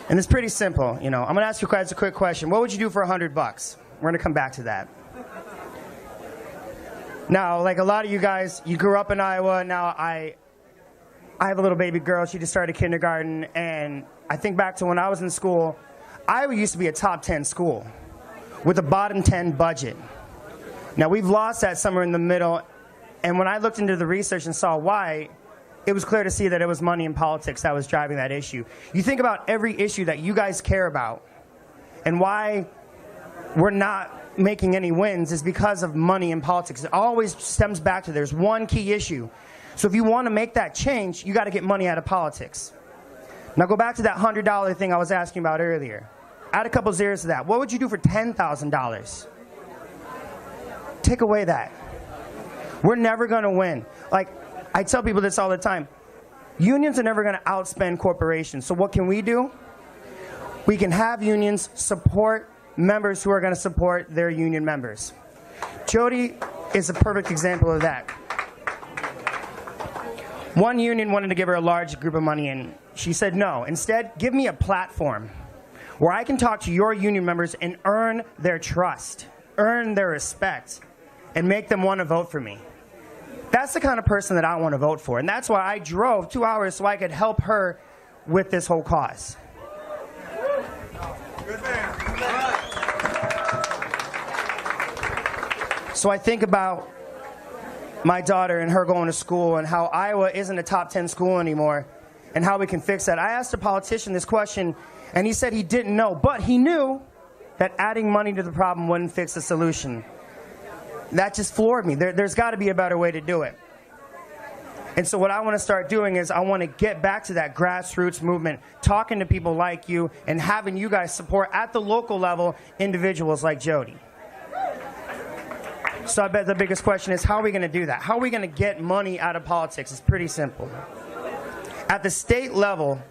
And it's pretty simple. You know, I'm going to ask you guys a quick question. What would you do for $100? We're going to come back to that. Now, like a lot of you guys, you grew up in Iowa. Now I have a little baby girl. She just started kindergarten. And I think back to when I was in school, Iowa used to be a top 10 school with a bottom 10 budget. Now, we've lost that somewhere in the middle. And when I looked into the research and saw why, it was clear to see that it was money and politics that was driving that issue. You think about every issue that you guys care about and why we're not making any wins is because of money and politics. It always stems back to there's one key issue. So if you want to make that change, you got to get money out of politics. Now go back to that $100 thing I was asking about earlier. Add a couple zeros to that. What would you do for $10,000? Take away that. We're never going to win. Like, I tell people this all the time. Unions are never going to outspend corporations. So what can we do? We can have unions support members who are going to support their union members. JODI is a perfect example of that. One union wanted to give her a large group of money, and she said no. Instead, give me a platform where I can talk to your union members and earn their trust, earn their respect, and make them want to vote for me. That's the kind of person that I want to vote for. And that's why I drove 2 hours so I could help her with this whole cause. So I think about my daughter and her going to school and how Iowa isn't a top 10 school anymore and how we can fix that. I asked a politician this question, and he said he didn't know, but he knew that adding money to the problem wouldn't fix the solution. That just floored me. There's got to be a better way to do it. And so what I want to start doing is I want to get back to that grassroots movement, talking to people like you and having you guys support at the local level individuals like JODI. So I bet the biggest question is, how are we going to do that? How are we going to get money out of politics? It's pretty simple. At the state level,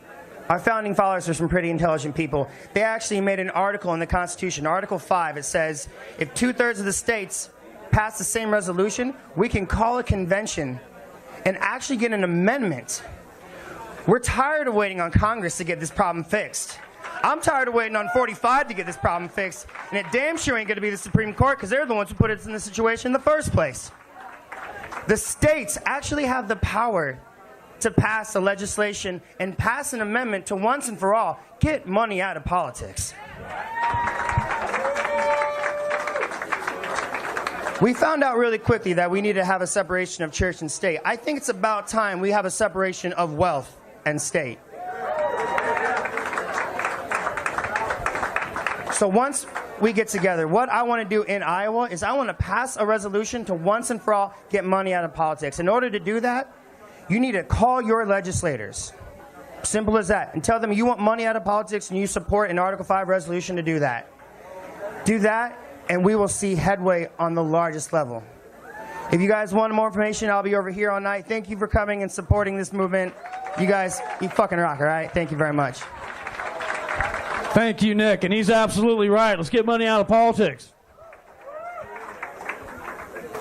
our founding fathers are some pretty intelligent people. They actually made an article in the Constitution, Article 5. It says, if 2/3 of the states pass the same resolution, we can call a convention and actually get an amendment. We're tired of waiting on Congress to get this problem fixed. I'm tired of waiting on 45 to get this problem fixed, and it damn sure ain't going to be the Supreme Court because they're the ones who put us in this situation in the first place. The states actually have the power to pass the legislation and pass an amendment to once and for all get money out of politics. We found out really quickly that we need to have a separation of church and state. I think it's about time we have a separation of wealth and state. So once we get together, what I want to do in Iowa is I want to pass a resolution to once and for all get money out of politics. In order to do that, you need to call your legislators. Simple as that. And tell them you want money out of politics and you support an Article 5 resolution to do that. Do that, and we will see headway on the largest level. If you guys want more information, I'll be over here all night. Thank you for coming and supporting this movement. You guys, you fucking rock, all right? Thank you very much. Thank you, Nick. And he's absolutely right. Let's get money out of politics.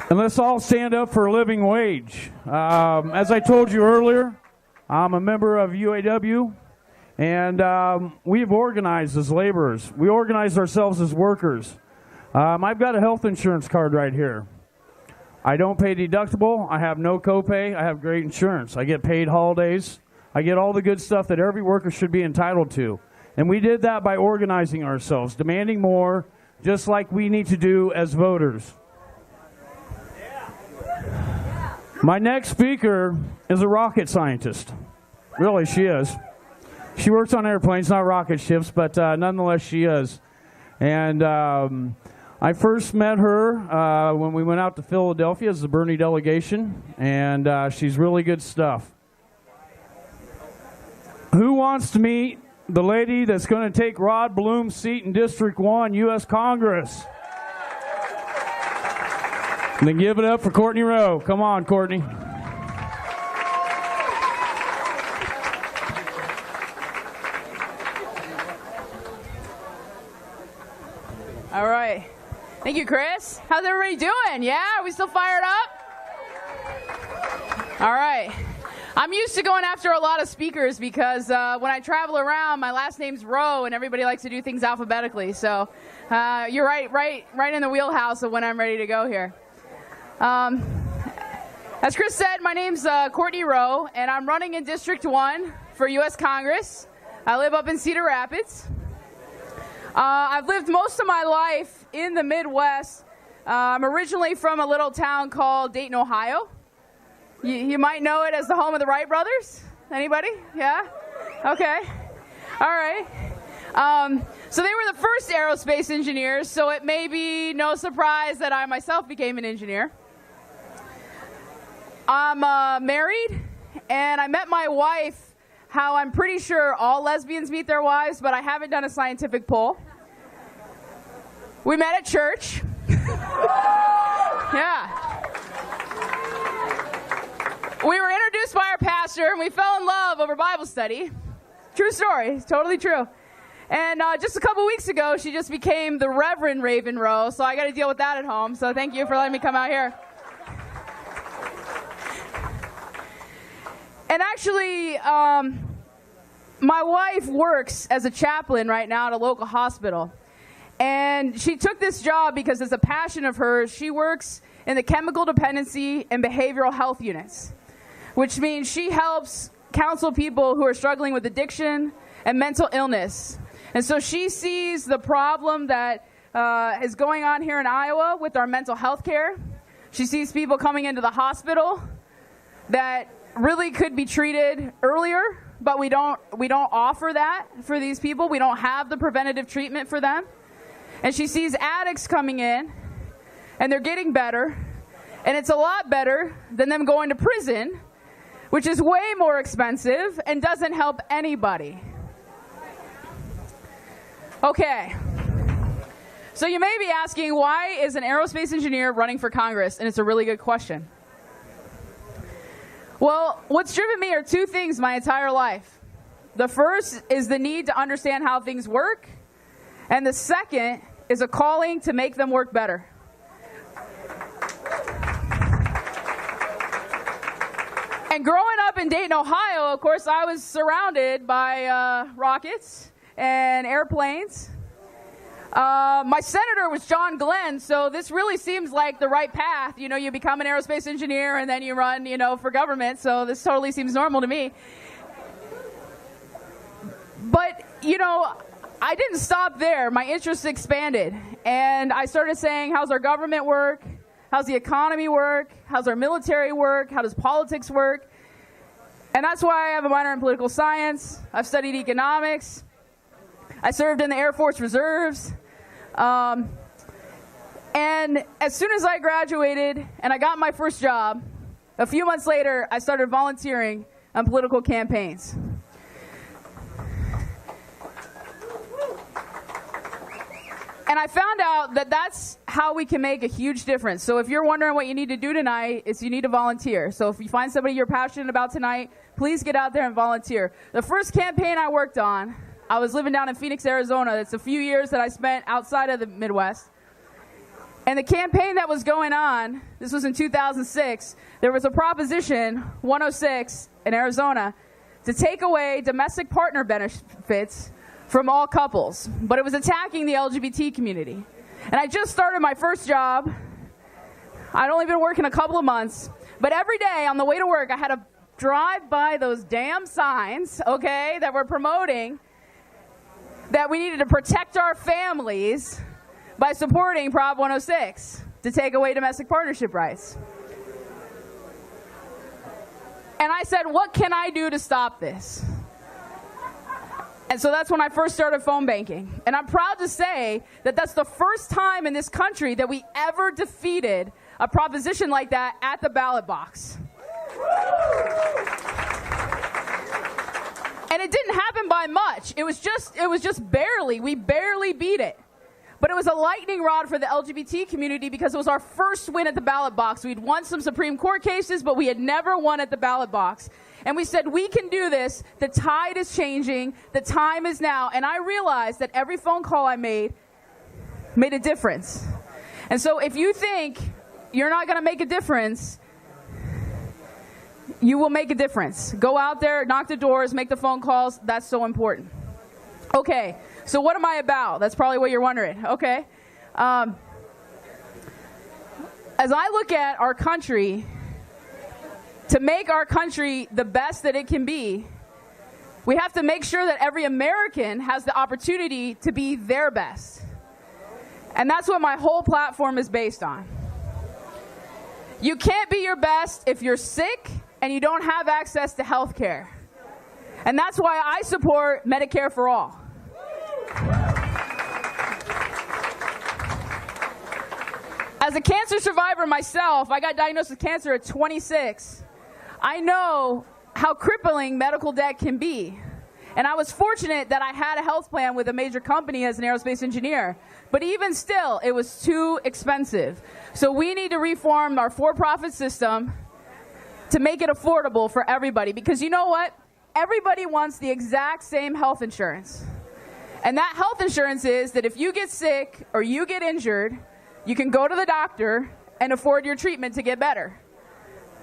And let's all stand up for a living wage. As I told you earlier, I'm a member of UAW, and we've organized as laborers. We organize ourselves as workers. I've got a health insurance card right here. I don't pay deductible. I have no copay. I have great insurance. I get paid holidays. I get all the good stuff that every worker should be entitled to. And we did that by organizing ourselves, demanding more, just like we need to do as voters. My next speaker is a rocket scientist. Really, she is. She works on airplanes, not rocket ships, but nonetheless, she is. And I first met her when we went out to Philadelphia as the Bernie delegation, and she's really good stuff. Who wants to meet the lady that's going to take Rod Bloom's seat in District 1, U.S. Congress? And then give it up for Courtney Rowe. Come on, Courtney. All right. Thank you, Chris. How's everybody doing? Yeah? Are we still fired up? All right. I'm used to going after a lot of speakers because when I travel around, my last name's Rowe, and everybody likes to do things alphabetically. So you're right in the wheelhouse of when I'm ready to go here. As Chris said, my name's Courtney Rowe, and I'm running in District 1 for U.S. Congress. I live up in Cedar Rapids. I've lived most of my life in the Midwest. I'm originally from a little town called Dayton, Ohio. You might know it as the home of the Wright brothers. Anybody? Yeah? Okay. All right. So they were the first aerospace engineers, so it may be no surprise that I myself became an engineer. I'm married, and I met my wife how I'm pretty sure all lesbians meet their wives, but I haven't done a scientific poll. We met at church. Yeah. We were introduced by our pastor, and we fell in love over Bible study. True story, totally true. And just a couple weeks ago, she just became the Reverend Raven Rowe, so I got to deal with that at home. So thank you for letting me come out here. And actually, my wife works as a chaplain right now at a local hospital. And she took this job because it's a passion of hers. She works in the chemical dependency and behavioral health units, which means she helps counsel people who are struggling with addiction and mental illness. And so she sees the problem that is going on here in Iowa with our mental health care. She sees people coming into the hospital that really could be treated earlier, but we don't offer that for these people. We don't have the preventative treatment for them. And she sees addicts coming in, and they're getting better, and it's a lot better than them going to prison, which is way more expensive and doesn't help anybody. Okay. So you may be asking, why is an aerospace engineer running for Congress? And it's a really good question. Well, what's driven me are two things my entire life. The first is the need to understand how things work, and the second is a calling to make them work better. And growing up in Dayton, Ohio, of course, I was surrounded by rockets and airplanes. My senator was John Glenn, so this really seems like the right path. You know, you become an aerospace engineer and then you run, for government, so this totally seems normal to me. But, I didn't stop there. My interests expanded, and I started saying, how's our government work? How's the economy work? How's our military work? How does politics work? And that's why I have a minor in political science. I've studied economics. I served in the Air Force Reserves. And as soon as I graduated and I got my first job, a few months later, I started volunteering on political campaigns. And I found out that that's how we can make a huge difference. So if you're wondering what you need to do tonight, is you need to volunteer. So if you find somebody you're passionate about tonight, please get out there and volunteer. The first campaign I worked on, I was living down in Phoenix, Arizona. It's a few years that I spent outside of the Midwest. And the campaign that was going on, this was in 2006, there was a Proposition 106 in Arizona to take away domestic partner benefits from all couples, but it was attacking the LGBT community. And I just started my first job. I'd only been working a couple of months, but every day on the way to work, I had to drive by those damn signs, okay, that were promoting that we needed to protect our families by supporting Prop 106 to take away domestic partnership rights. And I said, what can I do to stop this? And so that's when I first started phone banking. And I'm proud to say that that's the first time in this country that we ever defeated a proposition like that at the ballot box. And it didn't happen by much. It was just barely. We barely beat it. But it was a lightning rod for the LGBT community because it was our first win at the ballot box. We'd won some Supreme Court cases, but we had never won at the ballot box. And we said, we can do this. The tide is changing. The time is now. And I realized that every phone call I made a difference. And so if you think you're not going to make a difference, you will make a difference. Go out there, knock the doors, make the phone calls. That's so important. Okay, so what am I about? That's probably what you're wondering. Okay. As I look at our country, to make our country the best that it can be, we have to make sure that every American has the opportunity to be their best. And that's what my whole platform is based on. You can't be your best if you're sick and you don't have access to health care. And that's why I support Medicare for all. As a cancer survivor myself, I got diagnosed with cancer at 26. I know how crippling medical debt can be. And I was fortunate that I had a health plan with a major company as an aerospace engineer. But even still, it was too expensive. So we need to reform our for-profit system to make it affordable for everybody. Because you know what? Everybody wants the exact same health insurance. And that health insurance is that if you get sick or you get injured, you can go to the doctor and afford your treatment to get better.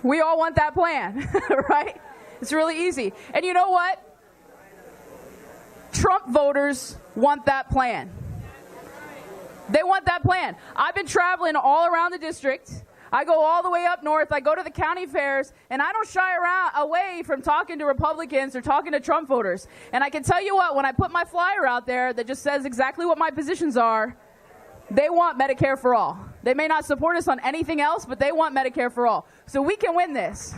We all want that plan, right? It's really easy. And you know what? Trump voters want that plan. They want that plan. I've been traveling all around the district. I go all the way up north. I go to the county fairs, and I don't shy away from talking to Republicans or talking to Trump voters. And I can tell you what, when I put my flyer out there that just says exactly what my positions are, they want Medicare for all. They may not support us on anything else, but they want Medicare for all. So we can win this.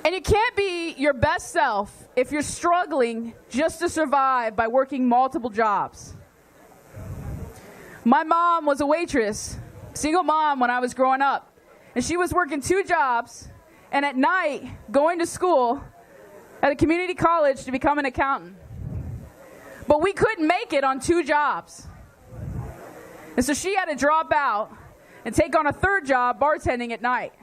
And you can't be your best self if you're struggling just to survive by working multiple jobs. My mom was a waitress, single mom when I was growing up. And she was working 2 jobs and at night going to school at a community college to become an accountant. But we couldn't make it on 2 jobs. And so she had to drop out and take on a 3rd job bartending at night.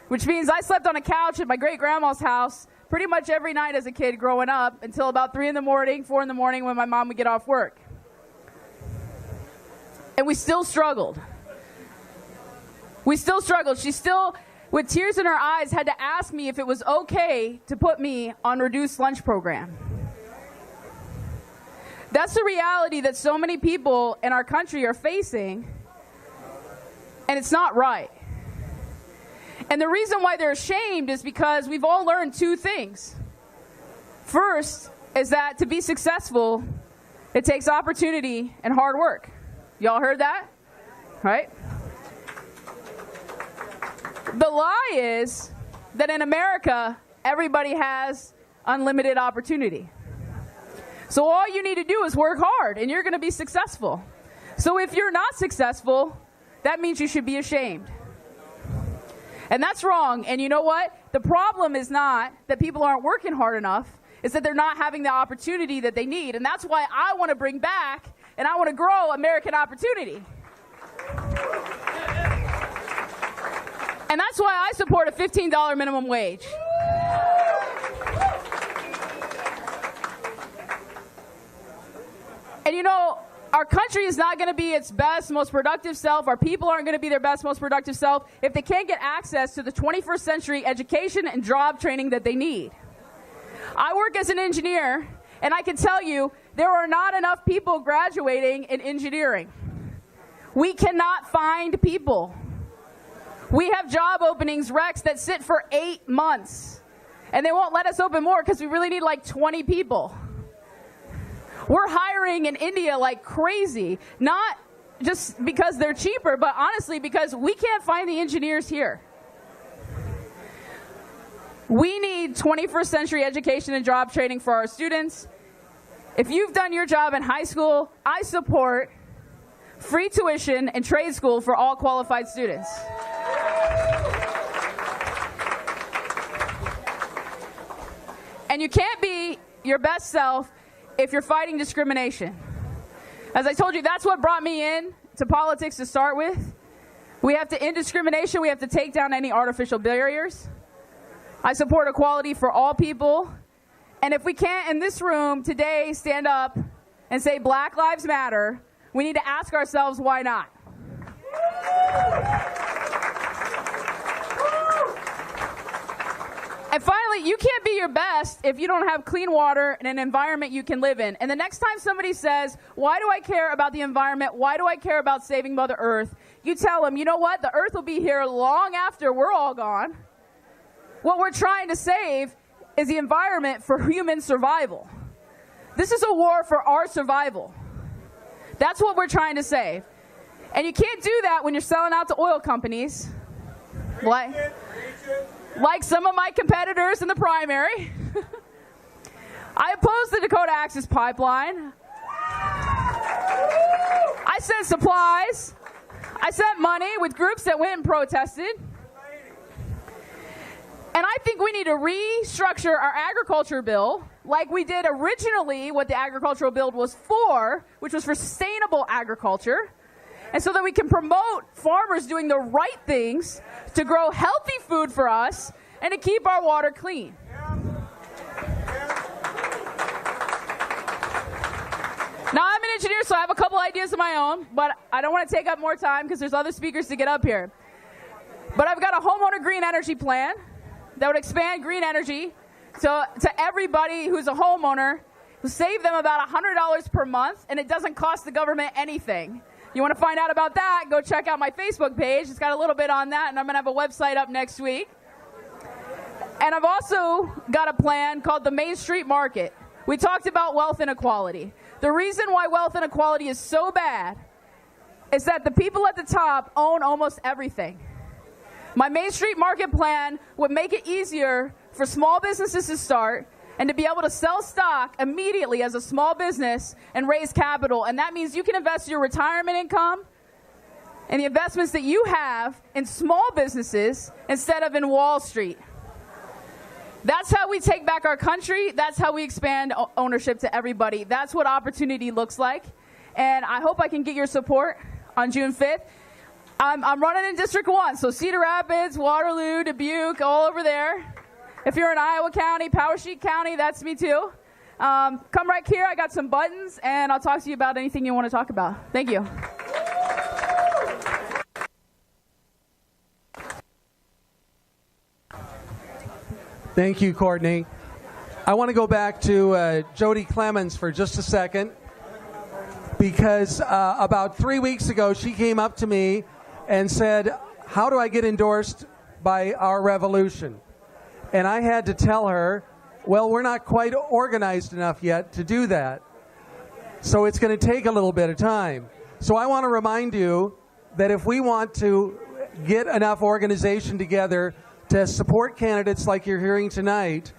Which means I slept on a couch at my great-grandma's house pretty much every night as a kid growing up until about 3 in the morning, 4 in the morning when my mom would get off work. And we still struggled. We still struggled. She still, with tears in her eyes, had to ask me if it was okay to put me on reduced lunch program. That's the reality that so many people in our country are facing, and it's not right. And the reason why they're ashamed is because we've all learned 2 things. First is that to be successful, it takes opportunity and hard work. Y'all heard that? Right? The lie is that in America, everybody has unlimited opportunity. So all you need to do is work hard and you're going to be successful. So if you're not successful, that means you should be ashamed. And that's wrong. And you know what? The problem is not that people aren't working hard enough. It's that they're not having the opportunity that they need. And that's why I want to bring back and I want to grow American opportunity. And that's why I support a $15 minimum wage. And you know, our country is not going to be its best, most productive self. Our people aren't going to be their best, most productive self if they can't get access to the 21st century education and job training that they need. I work as an engineer, and I can tell you there are not enough people graduating in engineering. We cannot find people. We have job openings, recs, that sit for 8 months, and they won't let us open more because we really need like 20 people. We're hiring in India like crazy, not just because they're cheaper, but honestly because we can't find the engineers here. We need 21st century education and job training for our students. If you've done your job in high school, I support free tuition and trade school for all qualified students. And you can't be your best self if you're fighting discrimination. As I told you, that's what brought me in to politics to start with. We have to end discrimination. We have to take down any artificial barriers. I support equality for all people. And if we can't in this room today stand up and say Black Lives Matter, we need to ask ourselves why not. And finally, you can't be your best if you don't have clean water and an environment you can live in. And the next time somebody says, why do I care about the environment? Why do I care about saving Mother Earth? You tell them, you know what? The Earth will be here long after we're all gone. What we're trying to save is the environment for human survival. This is a war for our survival. That's what we're trying to save. And you can't do that when you're selling out to oil companies. Like some of my competitors in the primary. I oppose the Dakota Access Pipeline. I sent supplies. I sent money with groups that went and protested. And I think we need to restructure our agriculture bill like we did originally what the agricultural bill was for, which was for sustainable agriculture. And so that we can promote farmers doing the right things to grow healthy food for us and to keep our water clean. Now, I'm an engineer, so I have a couple ideas of my own, but I don't want to take up more time because there's other speakers to get up here. But I've got a homeowner green energy plan that would expand green energy to everybody who's a homeowner, who save them about $100 per month, and it doesn't cost the government anything. You want to find out about that, go check out my Facebook page. It's got a little bit on that, and I'm going to have a website up next week. And I've also got a plan called the Main Street Market. We talked about wealth inequality. The reason why wealth inequality is so bad is that the people at the top own almost everything. My Main Street Market plan would make it easier for small businesses to start and to be able to sell stock immediately as a small business and raise capital. And that means you can invest your retirement income and the investments that you have in small businesses instead of in Wall Street. That's how we take back our country. That's how we expand ownership to everybody. That's what opportunity looks like. And I hope I can get your support on June 5th. I'm running in District 1, so Cedar Rapids, Waterloo, Dubuque, all over there. If you're in Iowa County, Powesheik County, that's me too. Come right here. I got some buttons, and I'll talk to you about anything you want to talk about. Thank you. Thank you, Courtney. I want to go back to Joid Clemens for just a second, because about 3 weeks ago, she came up to me and said, how do I get endorsed by our revolution? And I had to tell her, well, we're not quite organized enough yet to do that. So it's going to take a little bit of time. So I want to remind you that if we want to get enough organization together to support candidates like you're hearing tonight,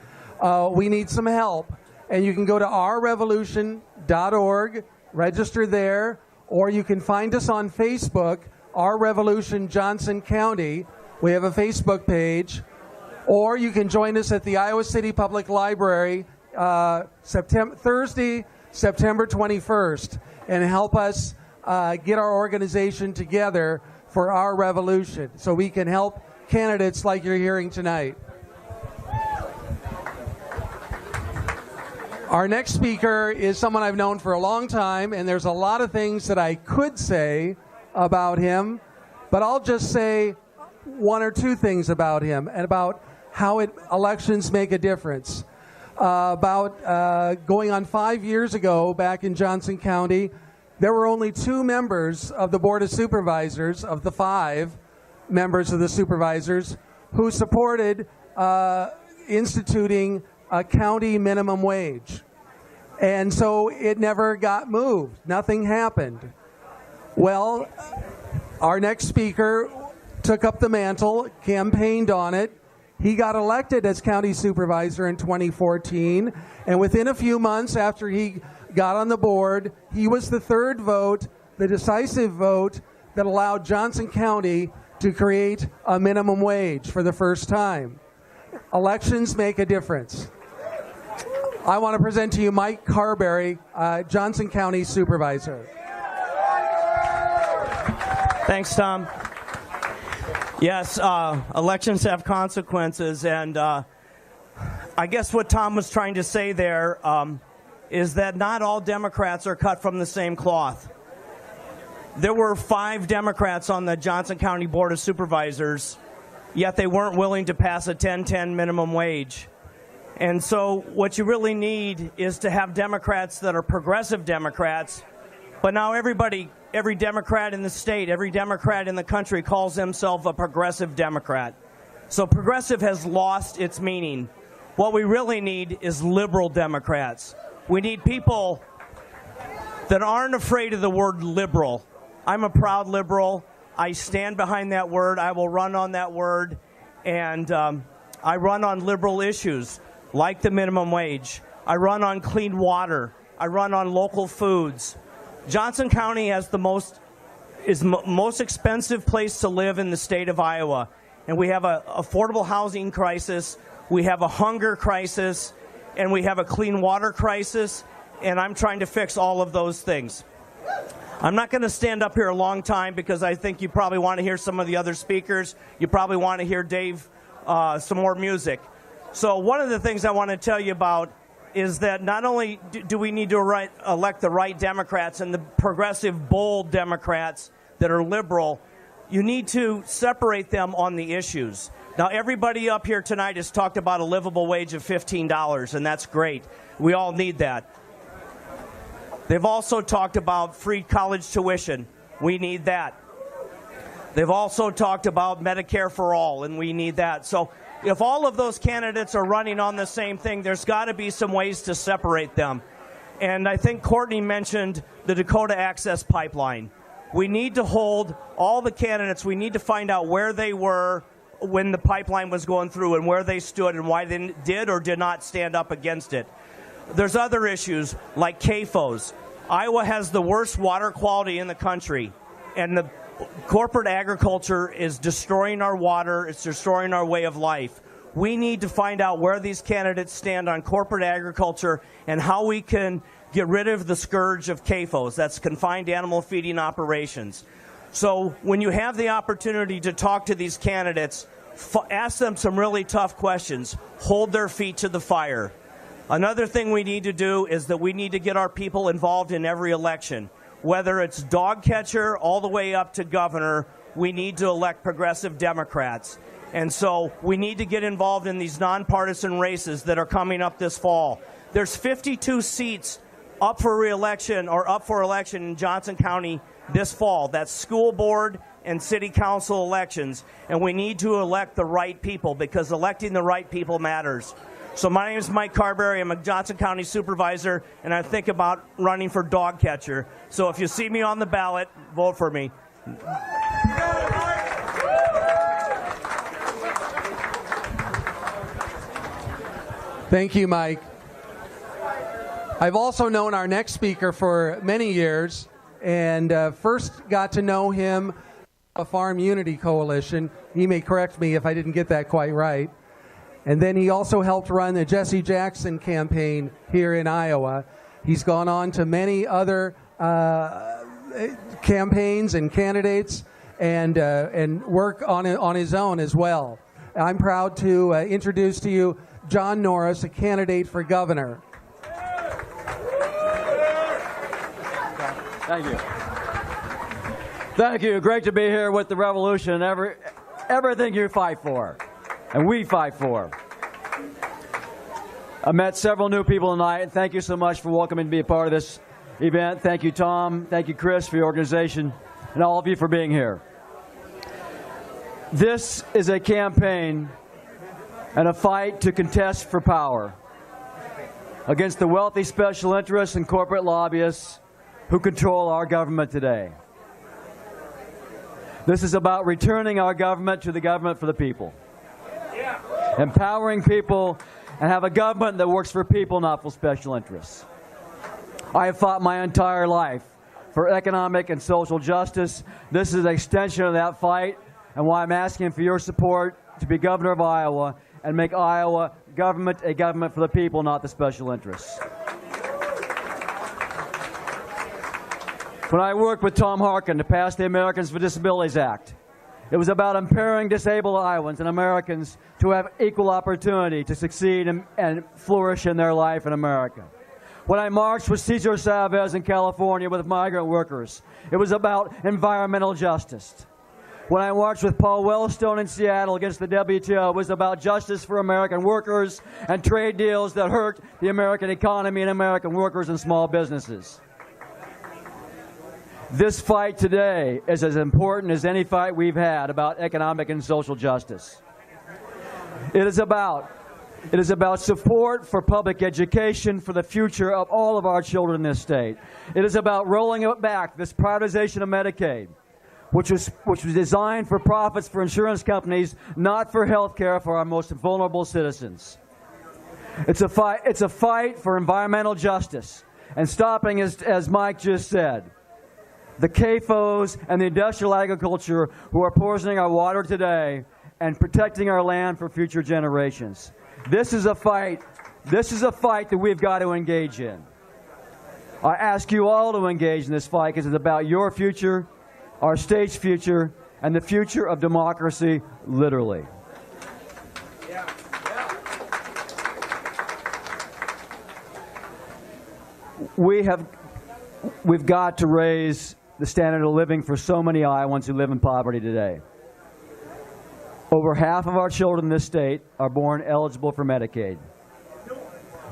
we need some help. And you can go to ourrevolution.org, register there, or you can find us on Facebook, Our Revolution Johnson County. We have a Facebook page. Or you can join us at the Iowa City Public Library Thursday, September 21st, and help us get our organization together for our revolution so we can help candidates like you're hearing tonight. Our next speaker is someone I've known for a long time, and there's a lot of things that I could say about him, but I'll just say one or two things about him and about how elections make a difference. Going on 5 years ago, back in Johnson County, there were only 2 members of the Board of Supervisors, of the 5 members of the supervisors, who supported instituting a county minimum wage. And so it never got moved. Nothing happened. Well, our next speaker took up the mantle, campaigned on it. He got elected as county supervisor in 2014, and within a few months after he got on the board, he was the 3rd vote, the decisive vote, that allowed Johnson County to create a minimum wage for the first time. Elections make a difference. I want to present to you Mike Carberry, Johnson County Supervisor. Thanks, Tom. Yes, elections have consequences, and I guess what Tom was trying to say there is that not all Democrats are cut from the same cloth. There were 5 Democrats on the Johnson County Board of Supervisors, yet they weren't willing to pass a 10-10 minimum wage. And so what you really need is to have Democrats that are progressive Democrats, but now every Democrat in the state, every Democrat in the country calls themselves a progressive Democrat. So progressive has lost its meaning. What we really need is liberal Democrats. We need people that aren't afraid of the word liberal. I'm a proud liberal. I stand behind that word. I will run on that word. And I run on liberal issues like the minimum wage. I run on clean water. I run on local foods. Johnson County has the most expensive place to live in the state of Iowa. And we have an affordable housing crisis. We have a hunger crisis. And we have a clean water crisis. And I'm trying to fix all of those things. I'm not going to stand up here a long time because I think you probably want to hear some of the other speakers. You probably want to hear Dave some more music. So one of the things I want to tell you about is that not only do we need to elect the right Democrats and the progressive, bold Democrats that are liberal, you need to separate them on the issues. Now, everybody up here tonight has talked about a livable wage of $15, and that's great. We all need that. They've also talked about free college tuition. We need that. They've also talked about Medicare for all, and we need that. So if all of those candidates are running on the same thing, there's got to be some ways to separate them. And I think Courtney mentioned the Dakota Access Pipeline. We need to hold all the candidates. We need to find out where they were when the pipeline was going through and where they stood and why they did or did not stand up against it. There's other issues like CAFOs. Iowa has the worst water quality in the country, and the corporate agriculture is destroying our water. It's destroying our way of life. We need to find out where these candidates stand on corporate agriculture and how we can get rid of the scourge of CAFOs. That's confined animal feeding operations. So when you have the opportunity to talk to these candidates, ask them some really tough questions. Hold their feet to the fire. Another thing we need to do is that we need to get our people involved in every election. Whether it's dog catcher all the way up to governor, we need to elect progressive Democrats. And so we need to get involved in these nonpartisan races that are coming up this fall. There's 52 seats up for re-election or up for election in Johnson County this fall. That's school board and city council elections. And we need to elect the right people because electing the right people matters. So my name is Mike Carberry. I'm a Johnson County supervisor, and I think about running for dog catcher. So if you see me on the ballot, vote for me. Thank you, Mike. I've also known our next speaker for many years, and first got to know him a Farm Unity Coalition. He may correct me if I didn't get that quite right. And then he also helped run the Jesse Jackson campaign here in Iowa. He's gone on to many other campaigns and candidates and work on his own as well. I'm proud to introduce to you John Norris, a candidate for governor. Thank you. Thank you. Great to be here with the revolution and everything you fight for. And we fight for. I met several new people tonight, and thank you so much for welcoming me to be a part of this event. Thank you, Tom. Thank you, Chris, for your organization, and all of you for being here. This is a campaign and a fight to contest for power against the wealthy special interests and corporate lobbyists who control our government today. This is about returning our government to the government for the people. Empowering people and have a government that works for people, not for special interests. I have fought my entire life for economic and social justice. This is an extension of that fight, and why I'm asking for your support to be governor of Iowa and make Iowa government a government for the people, not the special interests. When I worked with Tom Harkin to pass the Americans with Disabilities Act, it was about empowering disabled Iowans and Americans to have equal opportunity to succeed and flourish in their life in America. When I marched with Cesar Chavez in California with migrant workers, it was about environmental justice. When I marched with Paul Wellstone in Seattle against the WTO, it was about justice for American workers and trade deals that hurt the American economy and American workers and small businesses. This fight today is as important as any fight we've had about economic and social justice. It is about support for public education for the future of all of our children in this state. It is about rolling back this privatization of Medicaid, which was designed for profits for insurance companies, not for health care for our most vulnerable citizens. It's a fight for environmental justice and stopping, as Mike just said, the CAFOs and the industrial agriculture who are poisoning our water today and protecting our land for future generations. This is a fight that we've got to engage in. I ask you all to engage in this fight because it's about your future, our state's future, and the future of democracy, literally. We've got to raise the standard of living for so many Iowans who live in poverty today. Over half of our children in this state are born eligible for Medicaid.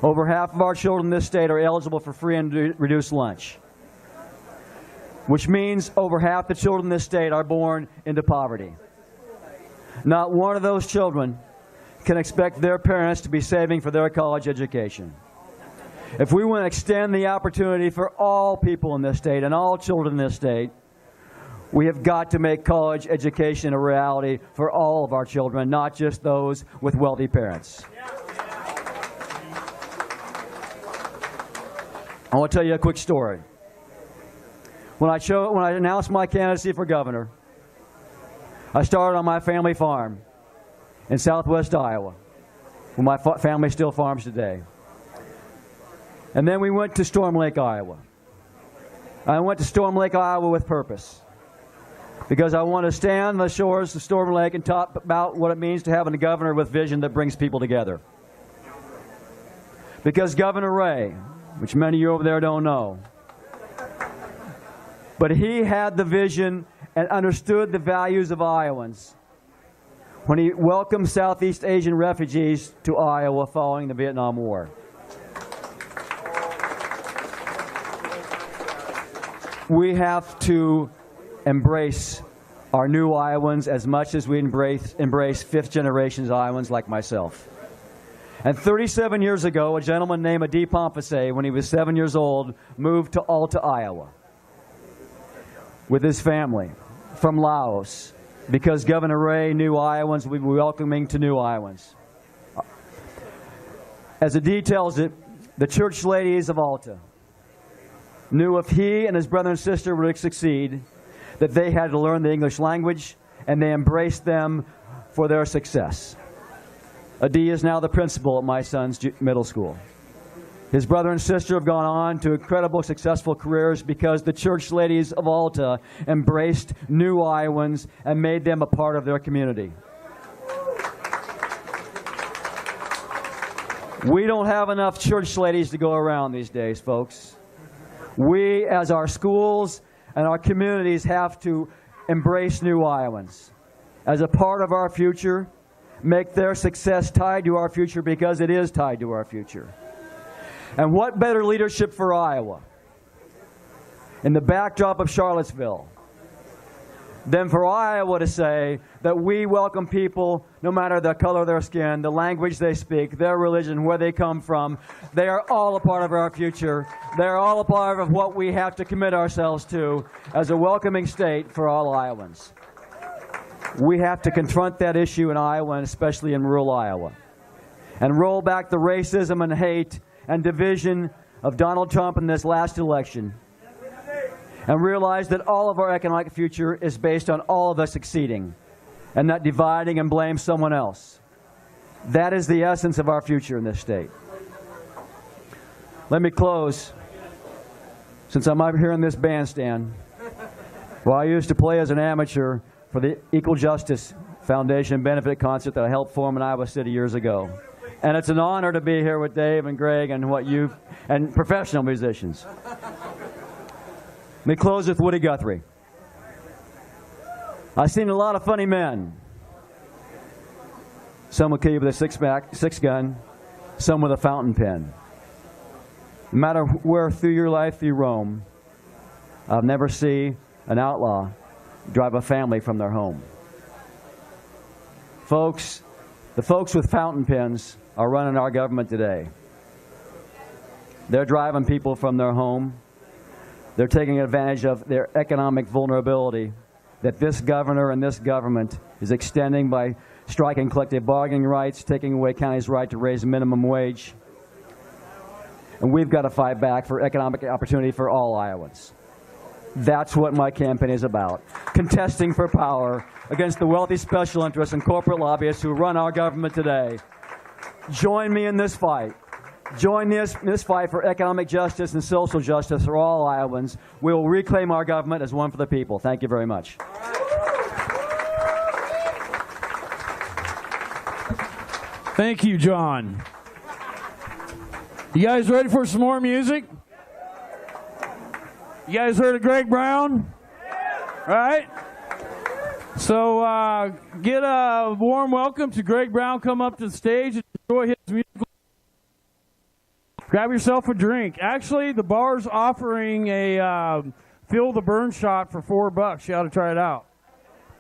Over half of our children in this state are eligible for free and reduced lunch, which means over half the children in this state are born into poverty. Not one of those children can expect their parents to be saving for their college education. If we want to extend the opportunity for all people in this state and all children in this state, we have got to make college education a reality for all of our children, not just those with wealthy parents. I want to tell you a quick story. When I announced my candidacy for governor, I started on my family farm in southwest Iowa, where my family still farms today. And then we went to Storm Lake, Iowa. I went to Storm Lake, Iowa with purpose, because I want to stand on the shores of Storm Lake and talk about what it means to have a governor with vision that brings people together. Because Governor Ray, which many of you over there don't know, but he had the vision and understood the values of Iowans when he welcomed Southeast Asian refugees to Iowa following the Vietnam War. We have to embrace our new Iowans as much as we embrace fifth-generation Iowans like myself. And 37 years ago, a gentleman named Adi Pompase, when he was 7 years old, moved to Alta, Iowa with his family from Laos, because Governor Ray knew Iowans would be welcoming to new Iowans. As it details it, the church ladies of Alta knew if he and his brother and sister would succeed, that they had to learn the English language, and they embraced them for their success. Adi is now the principal at my son's middle school. His brother and sister have gone on to incredible successful careers because the church ladies of Alta embraced new Iowans and made them a part of their community. We don't have enough church ladies to go around these days, folks. We, as our schools and our communities, have to embrace new Iowans as a part of our future, make their success tied to our future, because it is tied to our future. And what better leadership for Iowa in the backdrop of Charlottesville than for Iowa to say that we welcome people no matter the color of their skin, the language they speak, their religion, where they come from. They are all a part of our future. They are all a part of what we have to commit ourselves to as a welcoming state for all Iowans. We have to confront that issue in Iowa, and especially in rural Iowa, and roll back the racism and hate and division of Donald Trump in this last election, and realize that all of our economic future is based on all of us succeeding and not dividing and blame someone else. That is the essence of our future in this state. Let me close, since I'm up here in this bandstand. Well, I used to play as an amateur for the Equal Justice Foundation benefit concert that I helped form in Iowa City years ago. And it's an honor to be here with Dave and Greg and professional musicians. Let me close with Woody Guthrie. I've seen a lot of funny men. Some will kill you with a six gun, some with a fountain pen. No matter where through your life you roam, I'll never see an outlaw drive a family from their home. Folks, the folks with fountain pens are running our government today. They're driving people from their home. They're taking advantage of their economic vulnerability that this governor and this government is extending by striking collective bargaining rights, taking away counties' right to raise minimum wage. And we've got to fight back for economic opportunity for all Iowans. That's what my campaign is about, contesting for power against the wealthy special interests and corporate lobbyists who run our government today. Join me in this fight. Join this fight for economic justice and social justice for all Iowans. We will reclaim our government as one for the people. Thank you very much. Thank you, John. You guys ready for some more music? You guys heard of Greg Brown? Right? So get a warm welcome to Greg Brown. Come up to the stage and enjoy his musical. Grab yourself a drink. Actually, the bar's offering a Feel the Burn shot for $4. You ought to try it out.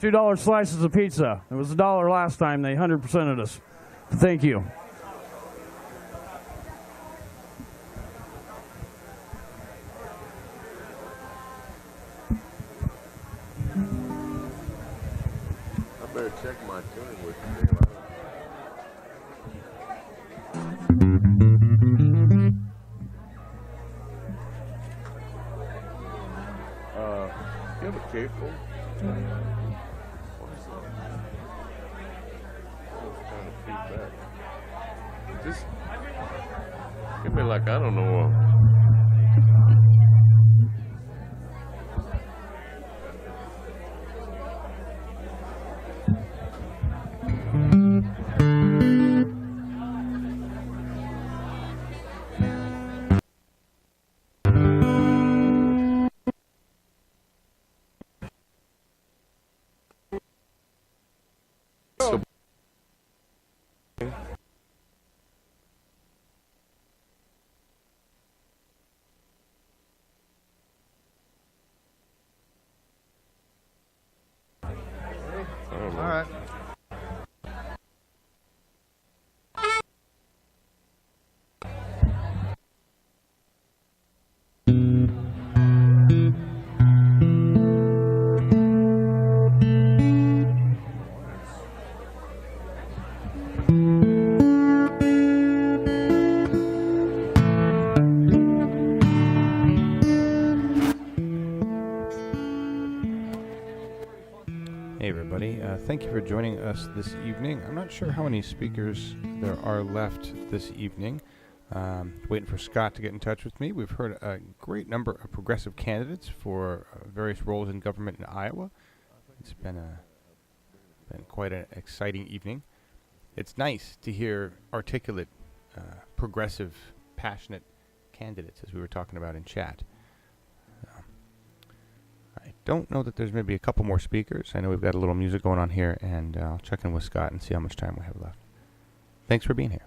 $2 slices of pizza. It was $1 last time. They 100%ed us. Thank you. I better check my tune with you. You have a careful? What's that? I was trying to feedback. Just give me like, I don't know. All right. Hey everybody, thank you for joining us this evening. I'm not sure how many speakers there are left this evening. Waiting for Scott to get in touch with me. We've heard a great number of progressive candidates for various roles in government in Iowa. It's been quite an exciting evening. It's nice to hear articulate, progressive, passionate candidates, as we were talking about in chat. I don't know that there's maybe a couple more speakers. I know we've got a little music going on here, and I'll check in with Scott and see how much time we have left. Thanks for being here.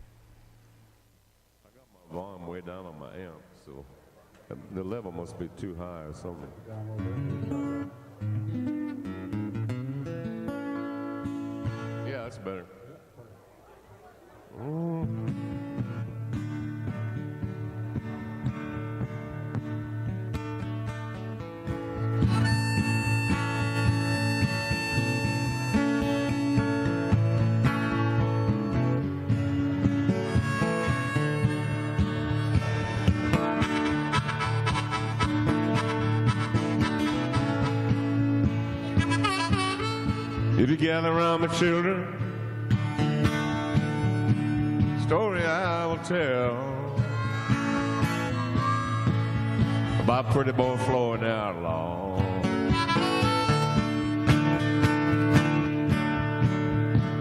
I got my volume way down on my amp, so the level must be too high or something. Yeah, that's better. If you gather around the children, story I will tell about pretty boy Floyd the outlaw.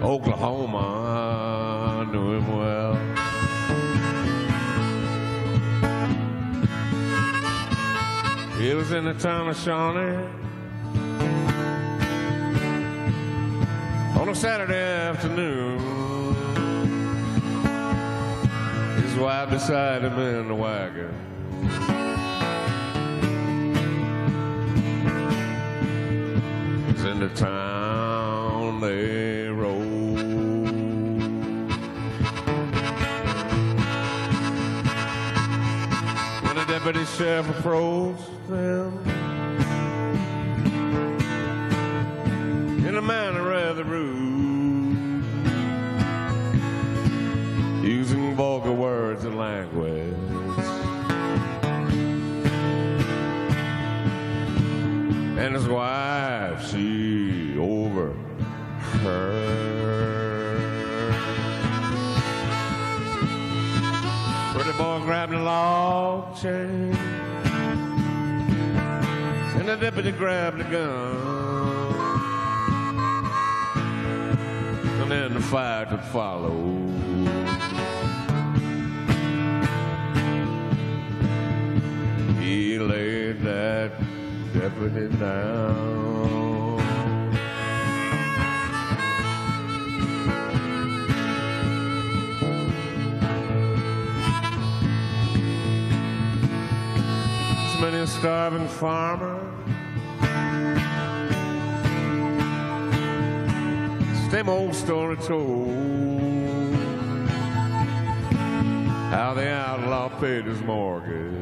Oklahoma, I knew him well. It was in the town of Shawnee on a Saturday afternoon. His wife beside him in the wagon. It's in the town they rode. When the deputy sheriff approached them in a manner rather rude, using vulgar words and language, and his wife, she overheard. Pretty boy grabbed a log chain, and the deputy grabbed a gun, and then the fight would follow. He laid that deputy down. As many a starving farmer, same old story told, how the outlaw paid his mortgage,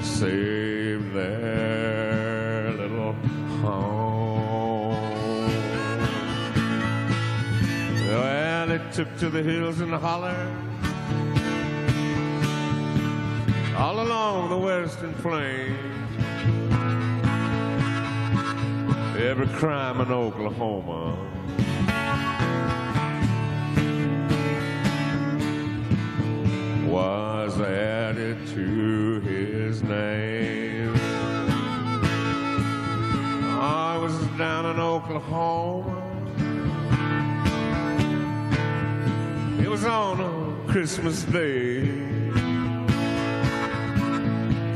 saved their little home. Well, they took to the hills and the holler, all along the western plain. Every crime in Oklahoma was added to his name. I was down in Oklahoma. It was on a Christmas Day.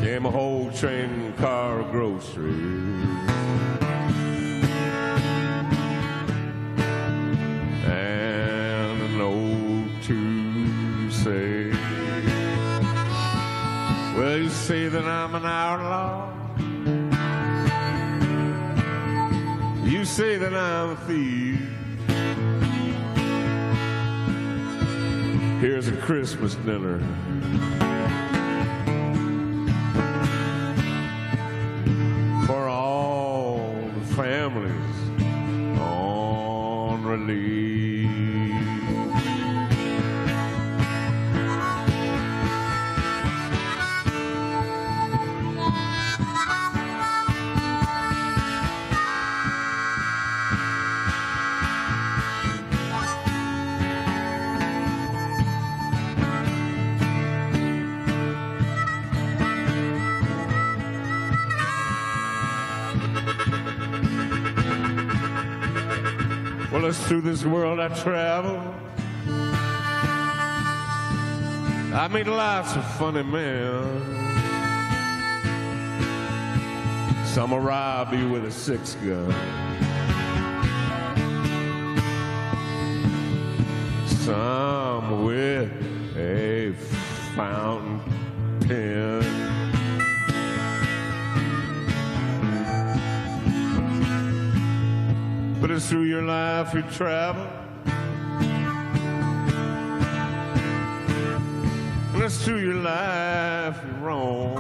Came a whole train car of groceries, and a note to say, well, you say that I'm an outlaw, you say that I'm a thief. Here's a Christmas dinner for all the families on relief. Well, it's through this world I travel. I meet lots of funny men. Some will rob you with a 6-gun. Some with a fountain pen. But it's through your life you travel, and it's through your life you roam.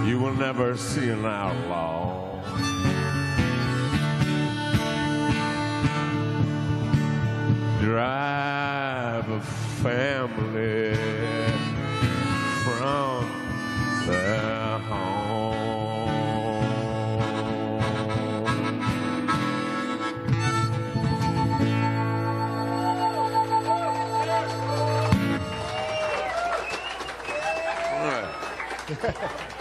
You will never see an outlaw. Drive a family from their home. All right.